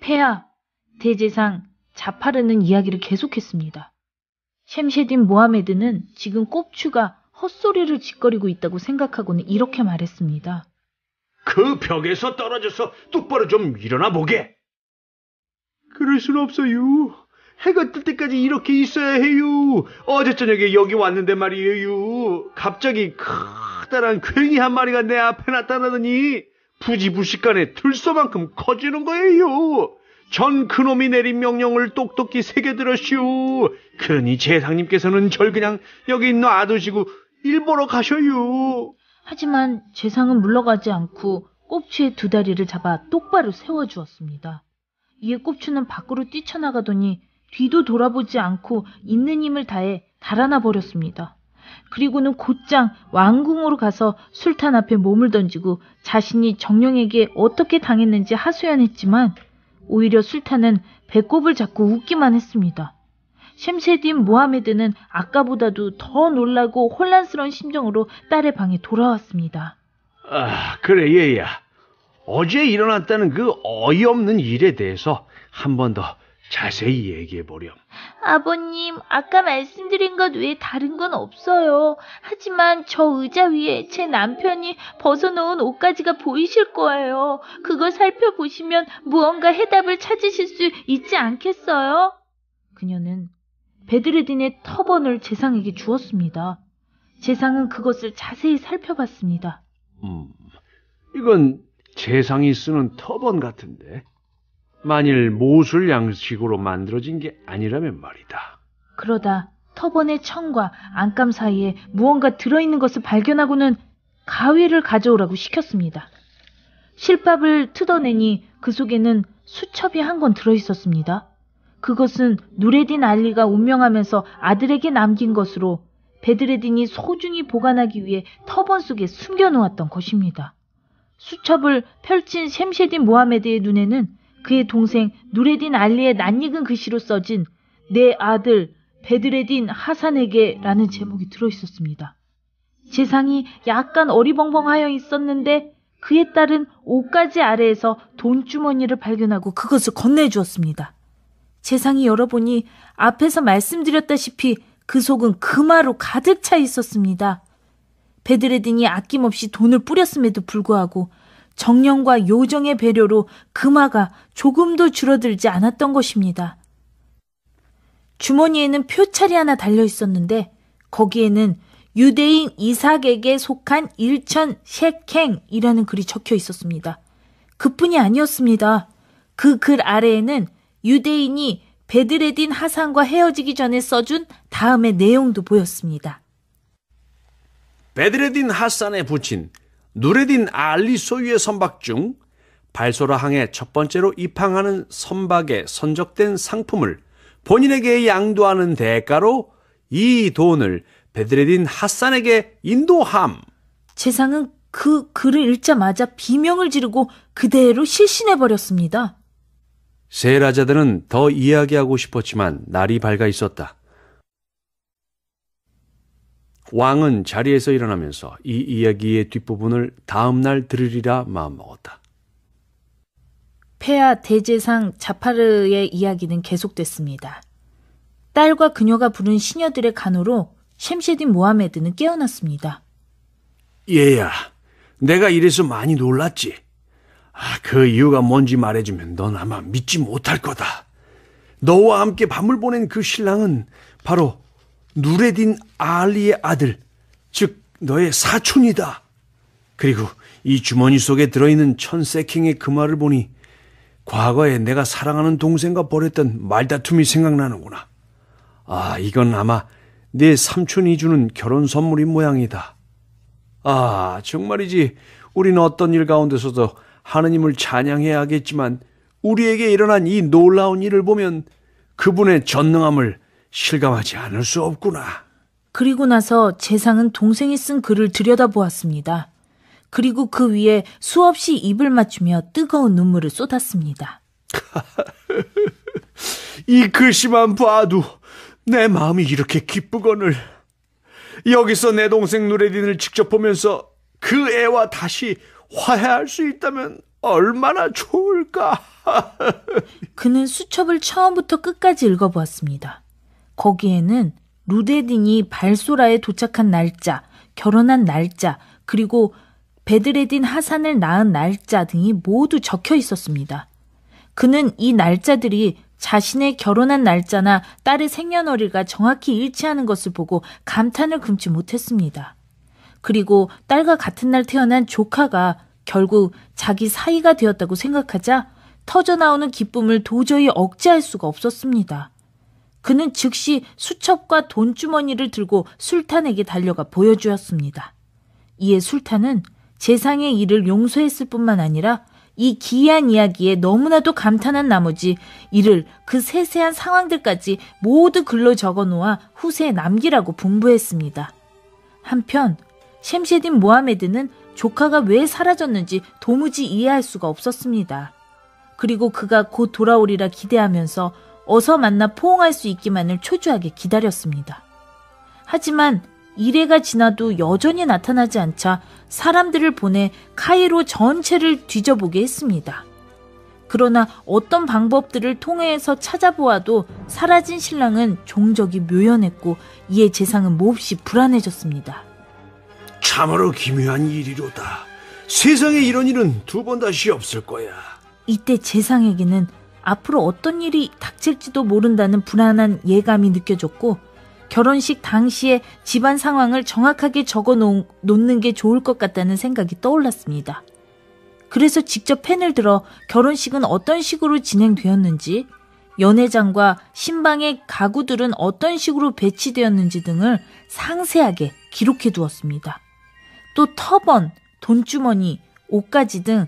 폐하, 대제상 자파르는 이야기를 계속했습니다. 셴쉐딘 모하메드는 지금 꼽추가 헛소리를 짓거리고 있다고 생각하고는 이렇게 말했습니다. 그 벽에서 떨어져서 똑바로 좀 일어나 보게. 그럴 순 없어요. 해가 뜰 때까지 이렇게 있어야 해요. 어제 저녁에 여기 왔는데 말이에요. 갑자기 커다란 괭이 한 마리가 내 앞에 나타나더니 부지불식간에 들소만큼 커지는 거예요. 전 그놈이 내린 명령을 똑똑히 새겨들었시오. 그러니 제상님께서는 절 그냥 여기 놔두시고 일보러 가셔요. 하지만 제상은 물러가지 않고 꼽추의 두 다리를 잡아 똑바로 세워주었습니다. 이에 꼽추는 밖으로 뛰쳐나가더니 뒤도 돌아보지 않고 있는 힘을 다해 달아나 버렸습니다. 그리고는 곧장 왕궁으로 가서 술탄 앞에 몸을 던지고 자신이 정령에게 어떻게 당했는지 하소연했지만 오히려 술탄은 배꼽을 잡고 웃기만 했습니다. 셴쉐딘 모하메드는 아까보다도 더 놀라고 혼란스러운 심정으로 딸의 방에 돌아왔습니다. 그래 얘야. 어제 일어났다는 그 어이없는 일에 대해서 한 번 더 자세히 얘기해보렴. 아버님, 아까 말씀드린 것 외에 다른 건 없어요. 하지만 저 의자 위에 제 남편이 벗어놓은 옷가지가 보이실 거예요. 그걸 살펴보시면 무언가 해답을 찾으실 수 있지 않겠어요? 그녀는 베드레딘의 터번을 재상에게 주었습니다. 재상은 그것을 자세히 살펴봤습니다. 이건 재상이 쓰는 터번 같은데. 만일 모술 양식으로 만들어진 게 아니라면 말이다. 그러다 터번의 천과 안감 사이에 무언가 들어있는 것을 발견하고는 가위를 가져오라고 시켰습니다. 실밥을 뜯어내니 그 속에는 수첩이 한 권 들어있었습니다. 그것은 누레딘 알리가 운명하면서 아들에게 남긴 것으로 베드레딘이 소중히 보관하기 위해 터번 속에 숨겨놓았던 것입니다. 수첩을 펼친 셴쉐딘 모하메드의 눈에는 그의 동생 누레딘 알리의 낯익은 글씨로 써진 내 아들 베드레딘 하산에게 라는 제목이 들어있었습니다. 재상이 약간 어리벙벙하여 있었는데 그의 딸은 옷가지 아래에서 돈주머니를 발견하고 그것을 건네주었습니다. 재상이 열어보니 앞에서 말씀드렸다시피 그 속은 금화로 가득 차 있었습니다. 베드레딘이 아낌없이 돈을 뿌렸음에도 불구하고 정령과 요정의 배려로 금화가 조금도 줄어들지 않았던 것입니다. 주머니에는 표찰이 하나 달려 있었는데 거기에는 유대인 이삭에게 속한 1000 셰켄이라는 글이 적혀 있었습니다. 그뿐이 아니었습니다. 그 글 아래에는 유대인이 베드레딘 하산과 헤어지기 전에 써준 다음의 내용도 보였습니다. 베드레딘 하산에 붙인 누레딘 알리 소유의 선박 중 발소라 항에 첫 번째로 입항하는 선박에 선적된 상품을 본인에게 양도하는 대가로 이 돈을 베드레딘 하산에게 인도함. 재상은 그 글을 읽자마자 비명을 지르고 그대로 실신해버렸습니다. 세라자들은 더 이야기하고 싶었지만 날이 밝아 있었다. 왕은 자리에서 일어나면서 이 이야기의 뒷부분을 다음 날 들으리라 마음먹었다. 폐하 대제상 자파르의 이야기는 계속됐습니다. 딸과 그녀가 부른 시녀들의 간호로 셴쉐딘 모하메드는 깨어났습니다. 얘야, 내가 이래서 많이 놀랐지. 그 이유가 뭔지 말해주면 넌 아마 믿지 못할 거다. 너와 함께 밤을 보낸 그 신랑은 바로 누레딘 알리의 아들, 즉 너의 사촌이다. 그리고 이 주머니 속에 들어있는 1000 세킹의 금화를 보니 과거에 내가 사랑하는 동생과 벌였던 말다툼이 생각나는구나. 이건 아마 내 삼촌이 주는 결혼 선물인 모양이다. 정말이지. 우리는 어떤 일 가운데서도 하느님을 찬양해야겠지만 우리에게 일어난 이 놀라운 일을 보면 그분의 전능함을 실감하지 않을 수 없구나. 그리고 나서 재상은 동생이 쓴 글을 들여다보았습니다. 그리고 그 위에 수없이 입을 맞추며 뜨거운 눈물을 쏟았습니다. 이 글씨만 봐도 내 마음이 이렇게 기쁘거늘. 여기서 내 동생 누레딘을 직접 보면서 그 애와 다시 화해할 수 있다면 얼마나 좋을까. 그는 수첩을 처음부터 끝까지 읽어보았습니다. 거기에는 누레딘이 발소라에 도착한 날짜, 결혼한 날짜, 그리고 베드레딘 하산을 낳은 날짜 등이 모두 적혀 있었습니다. 그는 이 날짜들이 자신의 결혼한 날짜나 딸의 생년월일과 정확히 일치하는 것을 보고 감탄을 금치 못했습니다. 그리고 딸과 같은 날 태어난 조카가 결국 자기 사이가 되었다고 생각하자 터져나오는 기쁨을 도저히 억제할 수가 없었습니다. 그는 즉시 수첩과 돈주머니를 들고 술탄에게 달려가 보여주었습니다. 이에 술탄은 재상의 일을 용서했을 뿐만 아니라 이 기이한 이야기에 너무나도 감탄한 나머지 이를 그 세세한 상황들까지 모두 글로 적어놓아 후세에 남기라고 분부했습니다. 한편 셴쉐딘 모하메드는 조카가 왜 사라졌는지 도무지 이해할 수가 없었습니다. 그리고 그가 곧 돌아오리라 기대하면서 어서 만나 포옹할 수 있기만을 초조하게 기다렸습니다. 하지만 이래가 지나도 여전히 나타나지 않자 사람들을 보내 카이로 전체를 뒤져보게 했습니다. 그러나 어떤 방법들을 통해서 찾아보아도 사라진 신랑은 종적이 묘연했고 이에 재상은 몹시 불안해졌습니다. 참으로 기묘한 일이로다. 세상에 이런 일은 두 번 다시 없을 거야. 이때 재상에게는 앞으로 어떤 일이 닥칠지도 모른다는 불안한 예감이 느껴졌고 결혼식 당시에 집안 상황을 정확하게 적어 놓는 게 좋을 것 같다는 생각이 떠올랐습니다. 그래서 직접 펜을 들어 결혼식은 어떤 식으로 진행되었는지, 연회장과 신방의 가구들은 어떤 식으로 배치되었는지 등을 상세하게 기록해 두었습니다. 또 터번, 돈주머니, 옷가지 등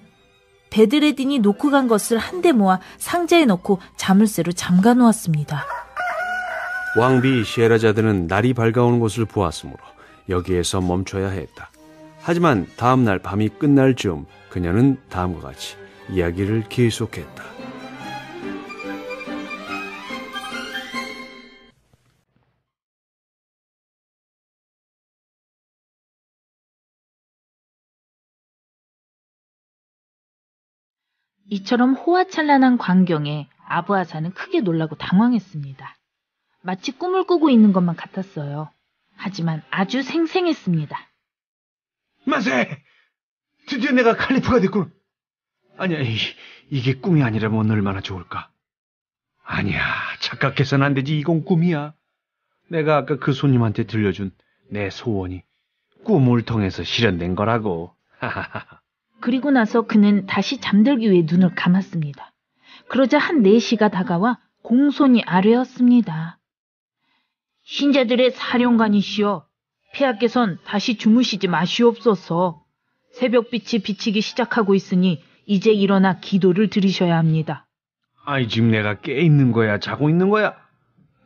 베드레딘이 놓고 간 것을 한데 모아 상자에 넣고 자물쇠로 잠가 놓았습니다. 왕비 시에라자드는 날이 밝아오는 것을 보았으므로 여기에서 멈춰야 했다. 하지만 다음 날 밤이 끝날 즈음 그녀는 다음과 같이 이야기를 계속했다. 이처럼 호화찬란한 광경에 아브아사는 크게 놀라고 당황했습니다. 마치 꿈을 꾸고 있는 것만 같았어요. 하지만 아주 생생했습니다. 만세! 드디어 내가 칼리프가 됐군. 아니야, 이게 꿈이 아니라면 얼마나 좋을까. 아니야, 착각해서는 안 되지. 이건 꿈이야. 내가 아까 그 손님한테 들려준 내 소원이 꿈을 통해서 실현된 거라고. 그리고 나서 그는 다시 잠들기 위해 눈을 감았습니다. 그러자 한 4시가 다가와 공손히 아뢰었습니다. 신자들의 사령관이시여, 폐하께선 다시 주무시지 마시옵소서. 새벽빛이 비치기 시작하고 있으니 이제 일어나 기도를 드리셔야 합니다. 아이, 지금 내가 깨 있는 거야? 자고 있는 거야?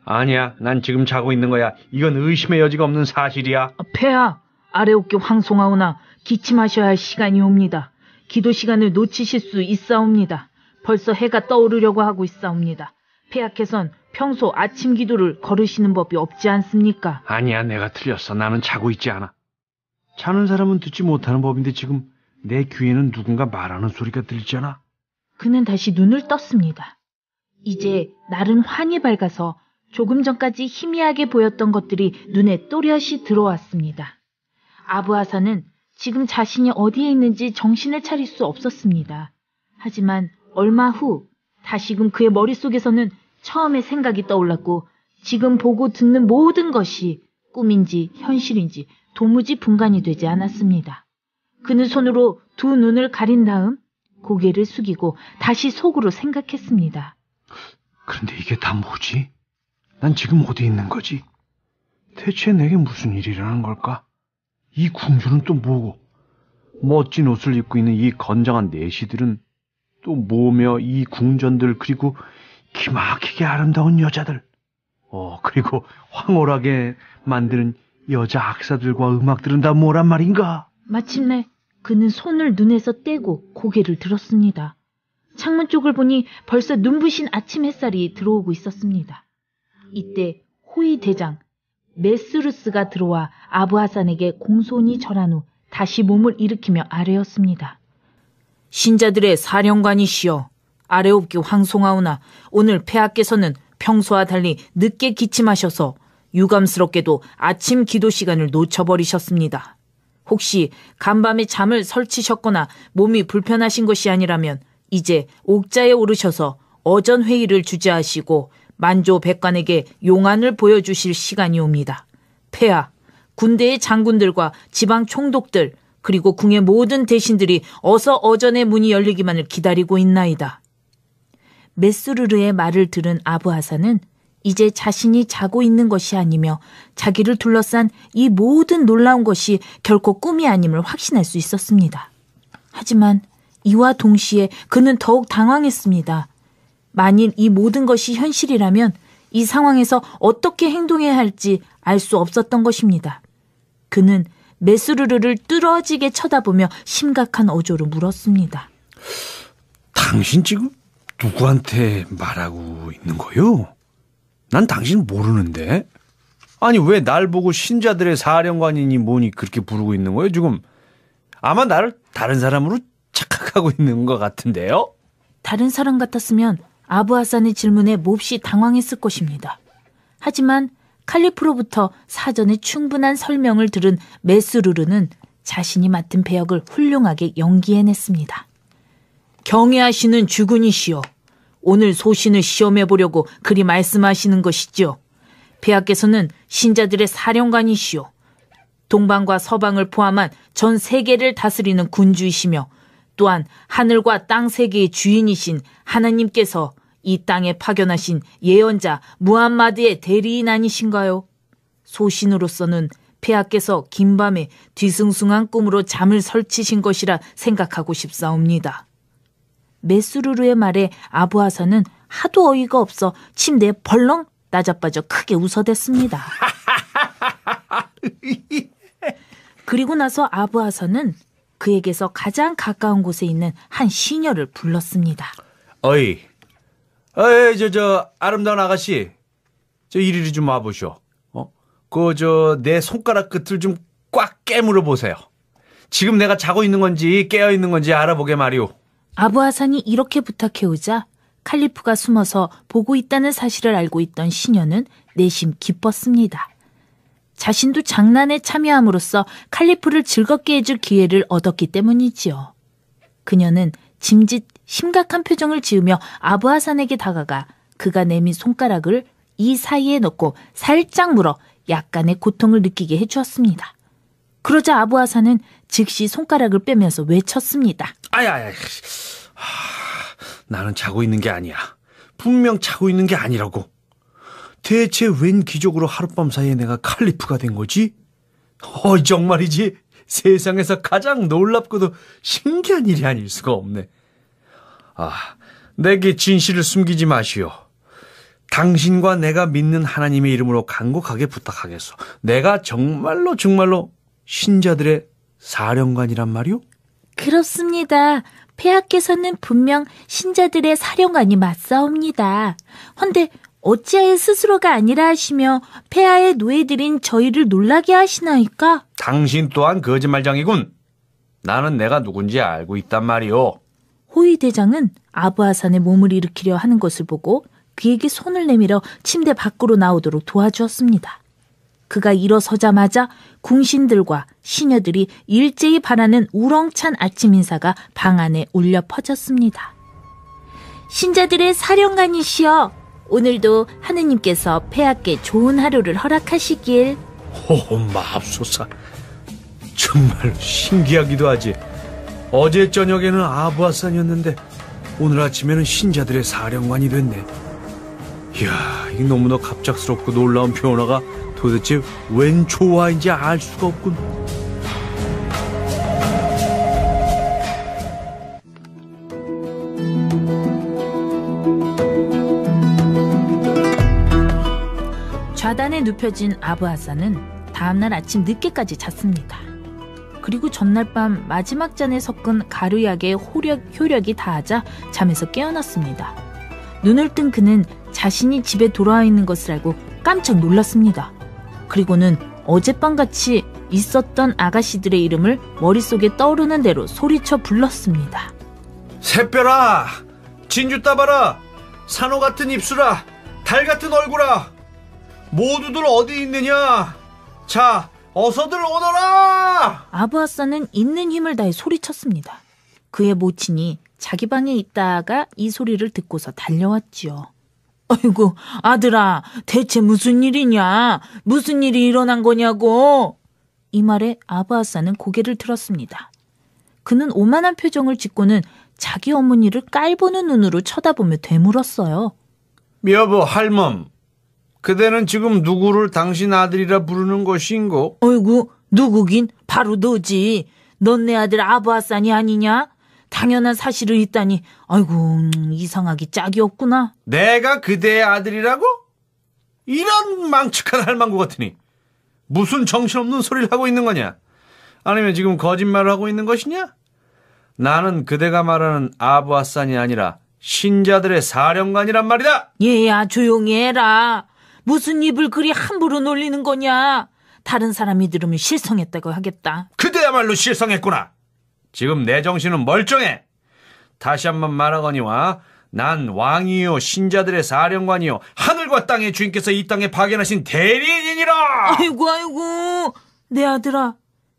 아니야, 난 지금 자고 있는 거야. 이건 의심의 여지가 없는 사실이야. 폐하, 아래옵게 황송하오나 기침하셔야 할 시간이 옵니다. 기도 시간을 놓치실 수 있사옵니다. 벌써 해가 떠오르려고 하고 있사옵니다. 폐하께선 평소 아침 기도를 거르시는 법이 없지 않습니까? 아니야, 내가 틀렸어. 나는 자고 있지 않아. 자는 사람은 듣지 못하는 법인데 지금 내 귀에는 누군가 말하는 소리가 들리잖아. 그는 다시 눈을 떴습니다. 이제 날은 환히 밝아서 조금 전까지 희미하게 보였던 것들이 눈에 또렷이 들어왔습니다. 아브아사는 지금 자신이 어디에 있는지 정신을 차릴 수 없었습니다. 하지만 얼마 후 다시금 그의 머릿속에서는 처음에 생각이 떠올랐고 지금 보고 듣는 모든 것이 꿈인지 현실인지 도무지 분간이 되지 않았습니다. 그는 손으로 두 눈을 가린 다음 고개를 숙이고 다시 속으로 생각했습니다. 그런데 이게 다 뭐지? 난 지금 어디 있는 거지? 대체 내게 무슨 일이 일어난 걸까? 이 궁전은 또 뭐고? 멋진 옷을 입고 있는 이 건장한 내시들은 또 뭐며 이 궁전들, 그리고 기막히게 아름다운 여자들, 그리고 황홀하게 만드는 여자 악사들과 음악들은 다 뭐란 말인가? 마침내 그는 손을 눈에서 떼고 고개를 들었습니다. 창문 쪽을 보니 벌써 눈부신 아침 햇살이 들어오고 있었습니다. 이때 호위 대장 메스루스가 들어와 아브아산에게 공손히 절한 후 다시 몸을 일으키며 아뢰었습니다. 신자들의 사령관이시여, 아래옵기 황송하오나 오늘 폐하께서는 평소와 달리 늦게 기침하셔서 유감스럽게도 아침 기도 시간을 놓쳐버리셨습니다. 혹시 간밤에 잠을 설치셨거나 몸이 불편하신 것이 아니라면 이제 옥자에 오르셔서 어전 회의를 주재하시고 만조 백관에게 용안을 보여주실 시간이 옵니다. 폐하, 군대의 장군들과 지방 총독들, 그리고 궁의 모든 대신들이 어서 어전의 문이 열리기만을 기다리고 있나이다. 메스루르의 말을 들은 아브아사는 이제 자신이 자고 있는 것이 아니며 자기를 둘러싼 이 모든 놀라운 것이 결코 꿈이 아님을 확신할 수 있었습니다. 하지만 이와 동시에 그는 더욱 당황했습니다. 만일 이 모든 것이 현실이라면 이 상황에서 어떻게 행동해야 할지 알 수 없었던 것입니다. 그는 메스루르를 뚫어지게 쳐다보며 심각한 어조로 물었습니다. 당신 지금 누구한테 말하고 있는 거요? 난 당신 모르는데. 아니 왜 날 보고 신자들의 사령관이니 뭐니 그렇게 부르고 있는 거예요 지금? 아마 나를 다른 사람으로 착각하고 있는 것 같은데요? 다른 사람 같았으면 아부 하산의 질문에 몹시 당황했을 것입니다. 하지만 칼리프로부터 사전에 충분한 설명을 들은 메스루르는 자신이 맡은 배역을 훌륭하게 연기해냈습니다. 경애하시는 주군이시여, 오늘 소신을 시험해보려고 그리 말씀하시는 것이죠. 폐하께서는 신자들의 사령관이시오. 동방과 서방을 포함한 전 세계를 다스리는 군주이시며 또한 하늘과 땅 세계의 주인이신 하나님께서 이 땅에 파견하신 예언자 무함마드의 대리인 아니신가요? 소신으로서는 폐하께서 긴밤에 뒤숭숭한 꿈으로 잠을 설치신 것이라 생각하고 싶사옵니다. 메스루르의 말에 아부 하산은 하도 어이가 없어 침대에 벌렁 나자빠져 크게 웃어댔습니다. 그리고 나서 아부 하산은 그에게서 가장 가까운 곳에 있는 한 시녀를 불렀습니다. 어이, 저 아름다운 아가씨, 저 이리로 좀 와보쇼. 내 손가락 끝을 좀 꽉 깨물어 보세요. 지금 내가 자고 있는 건지 깨어 있는 건지 알아보게 말이오. 아부 하산이 이렇게 부탁해오자 칼리프가 숨어서 보고 있다는 사실을 알고 있던 시녀는 내심 기뻤습니다. 자신도 장난에 참여함으로써 칼리프를 즐겁게 해줄 기회를 얻었기 때문이지요. 그녀는 짐짓 심각한 표정을 지으며 아부 하산에게 다가가 그가 내민 손가락을 이 사이에 넣고 살짝 물어 약간의 고통을 느끼게 해주었습니다. 그러자 아부 하산은 즉시 손가락을 빼면서 외쳤습니다. 아야, 나는 자고 있는 게 아니야. 분명 자고 있는 게 아니라고. 대체 웬 기적으로 하룻밤 사이에 내가 칼리프가 된 거지? 정말이지. 세상에서 가장 놀랍고도 신기한 일이 아닐 수가 없네. 내게 진실을 숨기지 마시오. 당신과 내가 믿는 하나님의 이름으로 간곡하게 부탁하겠소. 내가 정말로 신자들의 사령관이란 말이오? 그렇습니다. 폐하께서는 분명 신자들의 사령관이 맞사옵니다. 헌데 어찌하여 스스로가 아니라 하시며 폐하의 노예들인 저희를 놀라게 하시나이까? 당신 또한 거짓말장이군. 나는 내가 누군지 알고 있단 말이오. 호위 대장은 아부 하산의 몸을 일으키려 하는 것을 보고 그에게 손을 내밀어 침대 밖으로 나오도록 도와주었습니다. 그가 일어서자마자 궁신들과 시녀들이 일제히 바라는 우렁찬 아침 인사가 방 안에 울려 퍼졌습니다. 신자들의 사령관이시여, 오늘도 하느님께서 폐하께 좋은 하루를 허락하시길. 맙소사. 정말 신기하기도 하지. 어제 저녁에는 아부 하산이었는데 오늘 아침에는 신자들의 사령관이 됐네. 이야, 이 너무나 갑작스럽고 놀라운 변화가 도대체 웬 조화인지 알 수가 없군. 좌단에 눕혀진 아부 하산은 다음날 아침 늦게까지 잤습니다. 그리고 전날 밤 마지막 잔에 섞은 가루약의 효력이 다하자 잠에서 깨어났습니다. 눈을 뜬 그는 자신이 집에 돌아와 있는 것을 알고 깜짝 놀랐습니다. 그리고는 어젯밤같이 있었던 아가씨들의 이름을 머릿속에 떠오르는 대로 소리쳐 불렀습니다. 새별아, 진주 따봐라, 산호 같은 입술아, 달 같은 얼굴아, 모두들 어디 있느냐? 자, 어서들 오너라! 아부 하산은 있는 힘을 다해 소리쳤습니다. 그의 모친이 자기 방에 있다가 이 소리를 듣고서 달려왔지요. 아이고, 아들아, 대체 무슨 일이냐? 무슨 일이 일어난 거냐고? 이 말에 아부 하산은 고개를 들었습니다. 그는 오만한 표정을 짓고는 자기 어머니를 깔보는 눈으로 쳐다보며 되물었어요. 여보, 할멈, 그대는 지금 누구를 당신 아들이라 부르는 것인고? 어이구, 누구긴 바로 너지. 넌 내 아들 아부 하산이 아니냐? 당연한 사실을 있다니. 아이고, 이상하기 짝이 없구나. 내가 그대의 아들이라고? 이런 망측한 할망구 같으니 무슨 정신없는 소리를 하고 있는 거냐? 아니면 지금 거짓말을 하고 있는 것이냐? 나는 그대가 말하는 아부 하산이 아니라 신자들의 사령관이란 말이다. 얘야, 조용히 해라. 무슨 입을 그리 함부로 놀리는 거냐. 다른 사람이 들으면 실성했다고 하겠다. 그대야말로 실성했구나. 지금 내 정신은 멀쩡해. 다시 한번 말하거니와 난 왕이요 신자들의 사령관이요 하늘과 땅의 주인께서 이 땅에 파견하신 대리인이라. 아이고 내 아들아,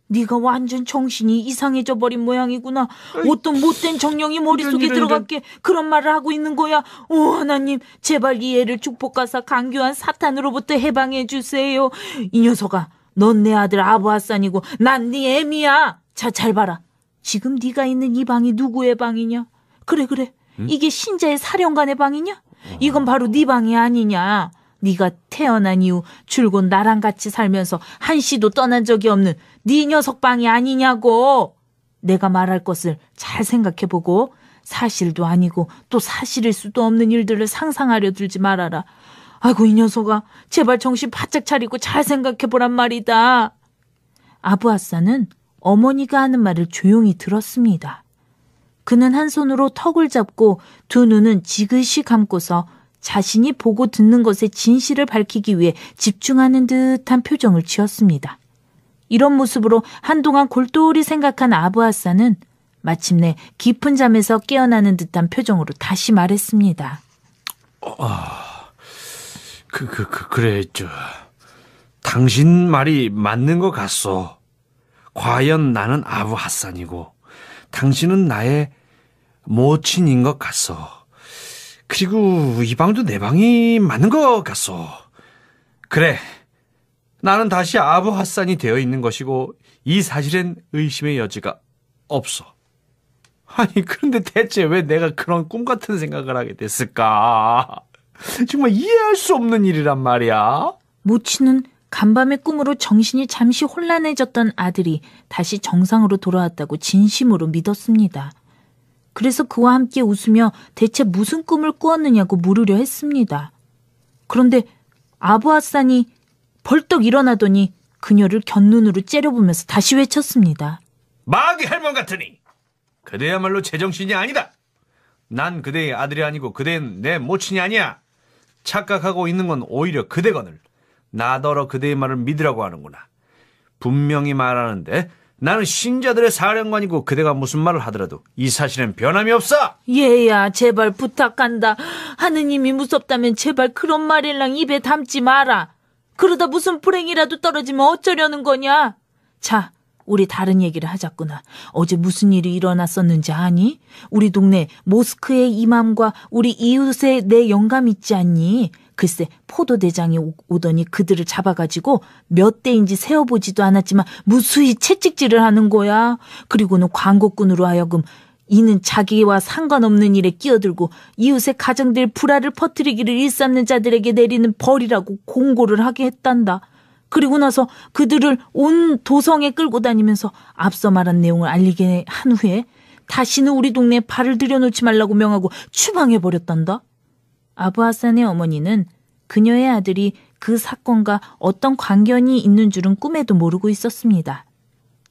네가 완전 정신이 이상해져 버린 모양이구나. 어떤 못된 정령이 머릿속에 들어갔게 그런 말을 하고 있는 거야. 오 하나님, 제발 이 애를 축복하사 강교한 사탄으로부터 해방해 주세요. 이 녀석아, 넌 내 아들 아부하산이고 난 네 애미야. 자, 잘 봐라. 지금 네가 있는 이 방이 누구의 방이냐? 그래 이게 신자의 사령관의 방이냐? 이건 바로 네 방이 아니냐. 네가 태어난 이후 줄곧 나랑 같이 살면서 한시도 떠난 적이 없는 네 녀석 방이 아니냐고. 내가 말할 것을 잘 생각해보고 사실도 아니고 또 사실일 수도 없는 일들을 상상하려 들지 말아라. 아이고 이 녀석아, 제발 정신 바짝 차리고 잘 생각해보란 말이다. 아부하산은 어머니가 하는 말을 조용히 들었습니다. 그는 한 손으로 턱을 잡고 두 눈은 지그시 감고서 자신이 보고 듣는 것의 진실을 밝히기 위해 집중하는 듯한 표정을 지었습니다. 이런 모습으로 한동안 골똘히 생각한 아부하산은 마침내 깊은 잠에서 깨어나는 듯한 표정으로 다시 말했습니다. 그래, 당신 말이 맞는 것 같소. 과연 나는 아부하산이고 당신은 나의 모친인 것 같소. 그리고 이 방도 내 방이 맞는 것 같소. 그래, 나는 다시 아부하산이 되어 있는 것이고 이 사실엔 의심의 여지가 없어. 아니, 그런데 대체 왜 내가 그런 꿈 같은 생각을 하게 됐을까? 정말 이해할 수 없는 일이란 말이야. 모친은 간밤의 꿈으로 정신이 잠시 혼란해졌던 아들이 다시 정상으로 돌아왔다고 진심으로 믿었습니다. 그래서 그와 함께 웃으며 대체 무슨 꿈을 꾸었느냐고 물으려 했습니다. 그런데 아부하산이 벌떡 일어나더니 그녀를 곁눈으로 째려보면서 다시 외쳤습니다. 마귀 할멈 같으니 그대야말로 제정신이 아니다. 난 그대의 아들이 아니고 그대는 내 모친이 아니야. 착각하고 있는 건 오히려 그대거늘. 나더러 그대의 말을 믿으라고 하는구나. 분명히 말하는데 나는 신자들의 사령관이고 그대가 무슨 말을 하더라도 이 사실엔 변함이 없어. 얘야, 제발 부탁한다. 하느님이 무섭다면 제발 그런 말일랑 입에 담지 마라. 그러다 무슨 불행이라도 떨어지면 어쩌려는 거냐. 자, 우리 다른 얘기를 하자꾸나. 어제 무슨 일이 일어났었는지 아니? 우리 동네 모스크의 이맘과 우리 이웃의 내 영감 있지 않니? 글쎄 포도대장이 오더니 그들을 잡아가지고 몇 대인지 세어보지도 않았지만 무수히 채찍질을 하는 거야. 그리고는 광고꾼으로 하여금 이는 자기와 상관없는 일에 끼어들고 이웃의 가정들 불화를 퍼뜨리기를 일삼는 자들에게 내리는 벌이라고 공고를 하게 했단다. 그리고 나서 그들을 온 도성에 끌고 다니면서 앞서 말한 내용을 알리게 한 후에 다시는 우리 동네에 발을 들여놓지 말라고 명하고 추방해버렸단다. 아부하산의 어머니는 그녀의 아들이 그 사건과 어떤 관련이 있는 줄은 꿈에도 모르고 있었습니다.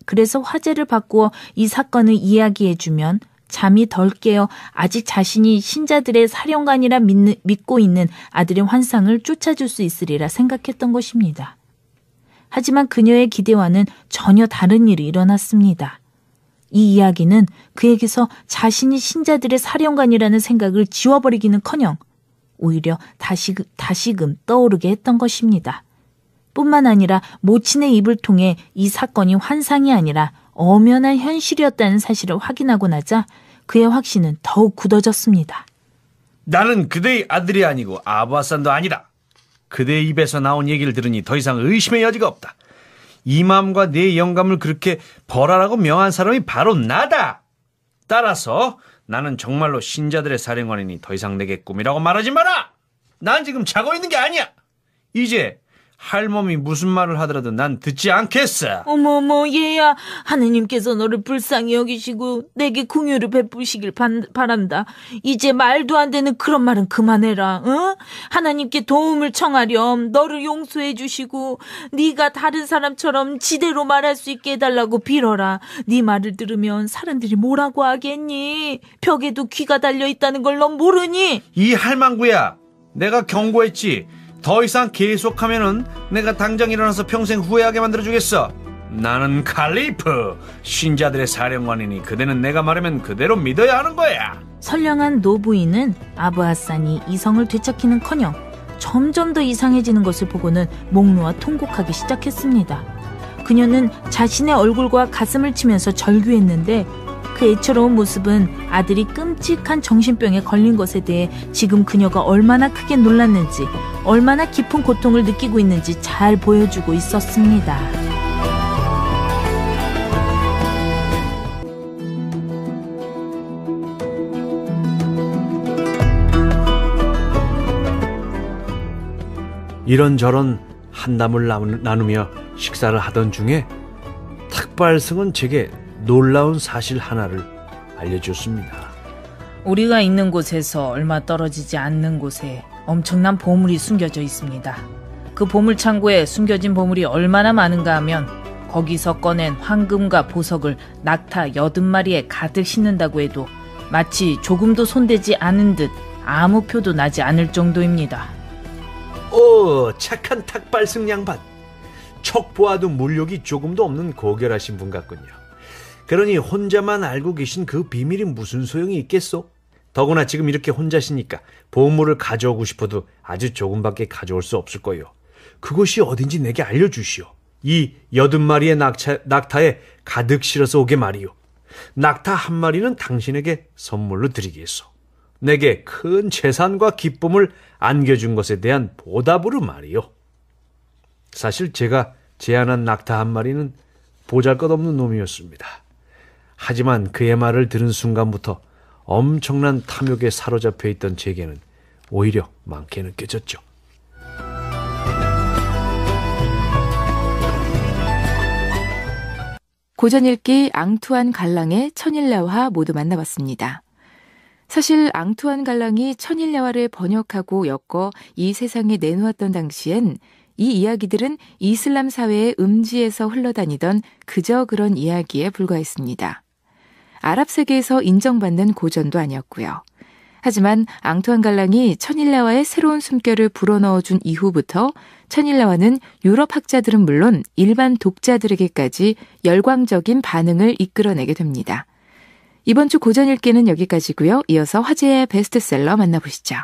그래서 화제를 바꾸어 이 사건을 이야기해주면 잠이 덜 깨어 아직 자신이 신자들의 사령관이라 믿고 있는 아들의 환상을 쫓아줄 수 있으리라 생각했던 것입니다. 하지만 그녀의 기대와는 전혀 다른 일이 일어났습니다. 이 이야기는 그에게서 자신이 신자들의 사령관이라는 생각을 지워버리기는커녕 오히려 다시금 떠오르게 했던 것입니다. 뿐만 아니라 모친의 입을 통해 이 사건이 환상이 아니라 엄연한 현실이었다는 사실을 확인하고 나자 그의 확신은 더욱 굳어졌습니다. 나는 그대의 아들이 아니고 아부하산도 아니다. 그대의 입에서 나온 얘기를 들으니 더 이상 의심의 여지가 없다. 이맘과 내 영감을 그렇게 벌하라고 명한 사람이 바로 나다. 따라서 나는 정말로 신자들의 사령관이니 더 이상 내게 꿈이라고 말하지 마라. 난 지금 자고 있는 게 아니야. 이제 할멈이 무슨 말을 하더라도 난 듣지 않겠어. 어머 얘야, 하느님께서 너를 불쌍히 여기시고 내게 긍휼을 베푸시길 바란다. 이제 말도 안 되는 그런 말은 그만해라. 응? 하나님께 도움을 청하렴. 너를 용서해 주시고 네가 다른 사람처럼 지대로 말할 수 있게 해달라고 빌어라. 네 말을 들으면 사람들이 뭐라고 하겠니? 벽에도 귀가 달려있다는 걸 넌 모르니? 이 할망구야, 내가 경고했지. 더 이상 계속하면은 내가 당장 일어나서 평생 후회하게 만들어주겠어. 나는 칼리프, 신자들의 사령관이니 그대는 내가 말하면 그대로 믿어야 하는 거야. 선량한 노부인은 아브하산이 이성을 되찾기는커녕 점점 더 이상해지는 것을 보고는 목 놓아 통곡하기 시작했습니다. 그녀는 자신의 얼굴과 가슴을 치면서 절규했는데 그 애처로운 모습은 아들이 끔찍한 정신병에 걸린 것에 대해 지금 그녀가 얼마나 크게 놀랐는지, 얼마나 깊은 고통을 느끼고 있는지 잘 보여주고 있었습니다. 이런저런 한담을 나누며 식사를 하던 중에 탁발승은 제게 놀라운 사실 하나를 알려줬습니다. 우리가 있는 곳에서 얼마 떨어지지 않는 곳에 엄청난 보물이 숨겨져 있습니다. 그 보물 창고에 숨겨진 보물이 얼마나 많은가 하면 거기서 꺼낸 황금과 보석을 낙타 80마리에 가득 싣는다고 해도 마치 조금도 손대지 않은 듯 아무 표도 나지 않을 정도입니다. 오, 착한 탁발승 양반. 척 보아도 물욕이 조금도 없는 고결하신 분 같군요. 그러니 혼자만 알고 계신 그 비밀이 무슨 소용이 있겠소? 더구나 지금 이렇게 혼자시니까 보물을 가져오고 싶어도 아주 조금밖에 가져올 수 없을 거요. 그곳이 어딘지 내게 알려주시오. 이 80마리의 낙타에 가득 실어서 오게 말이오. 낙타 한 마리는 당신에게 선물로 드리겠소. 내게 큰 재산과 기쁨을 안겨준 것에 대한 보답으로 말이오. 사실 제가 제안한 낙타 한 마리는 보잘것없는 놈이었습니다. 하지만 그의 말을 들은 순간부터 엄청난 탐욕에 사로잡혀 있던 제게는 오히려 많게 느껴졌죠. 고전 읽기 앙투안 갈랑의 천일야화 모두 만나봤습니다. 사실 앙투안 갈랑이 천일야화를 번역하고 엮어 이 세상에 내놓았던 당시엔 이 이야기들은 이슬람 사회의 음지에서 흘러다니던 그저 그런 이야기에 불과했습니다. 아랍 세계에서 인정받는 고전도 아니었고요. 하지만 앙투안 갈랑이 천일야화의 새로운 숨결을 불어넣어준 이후부터 천일야화는 유럽 학자들은 물론 일반 독자들에게까지 열광적인 반응을 이끌어내게 됩니다. 이번 주 고전 읽기는 여기까지고요. 이어서 화제의 베스트셀러 만나보시죠.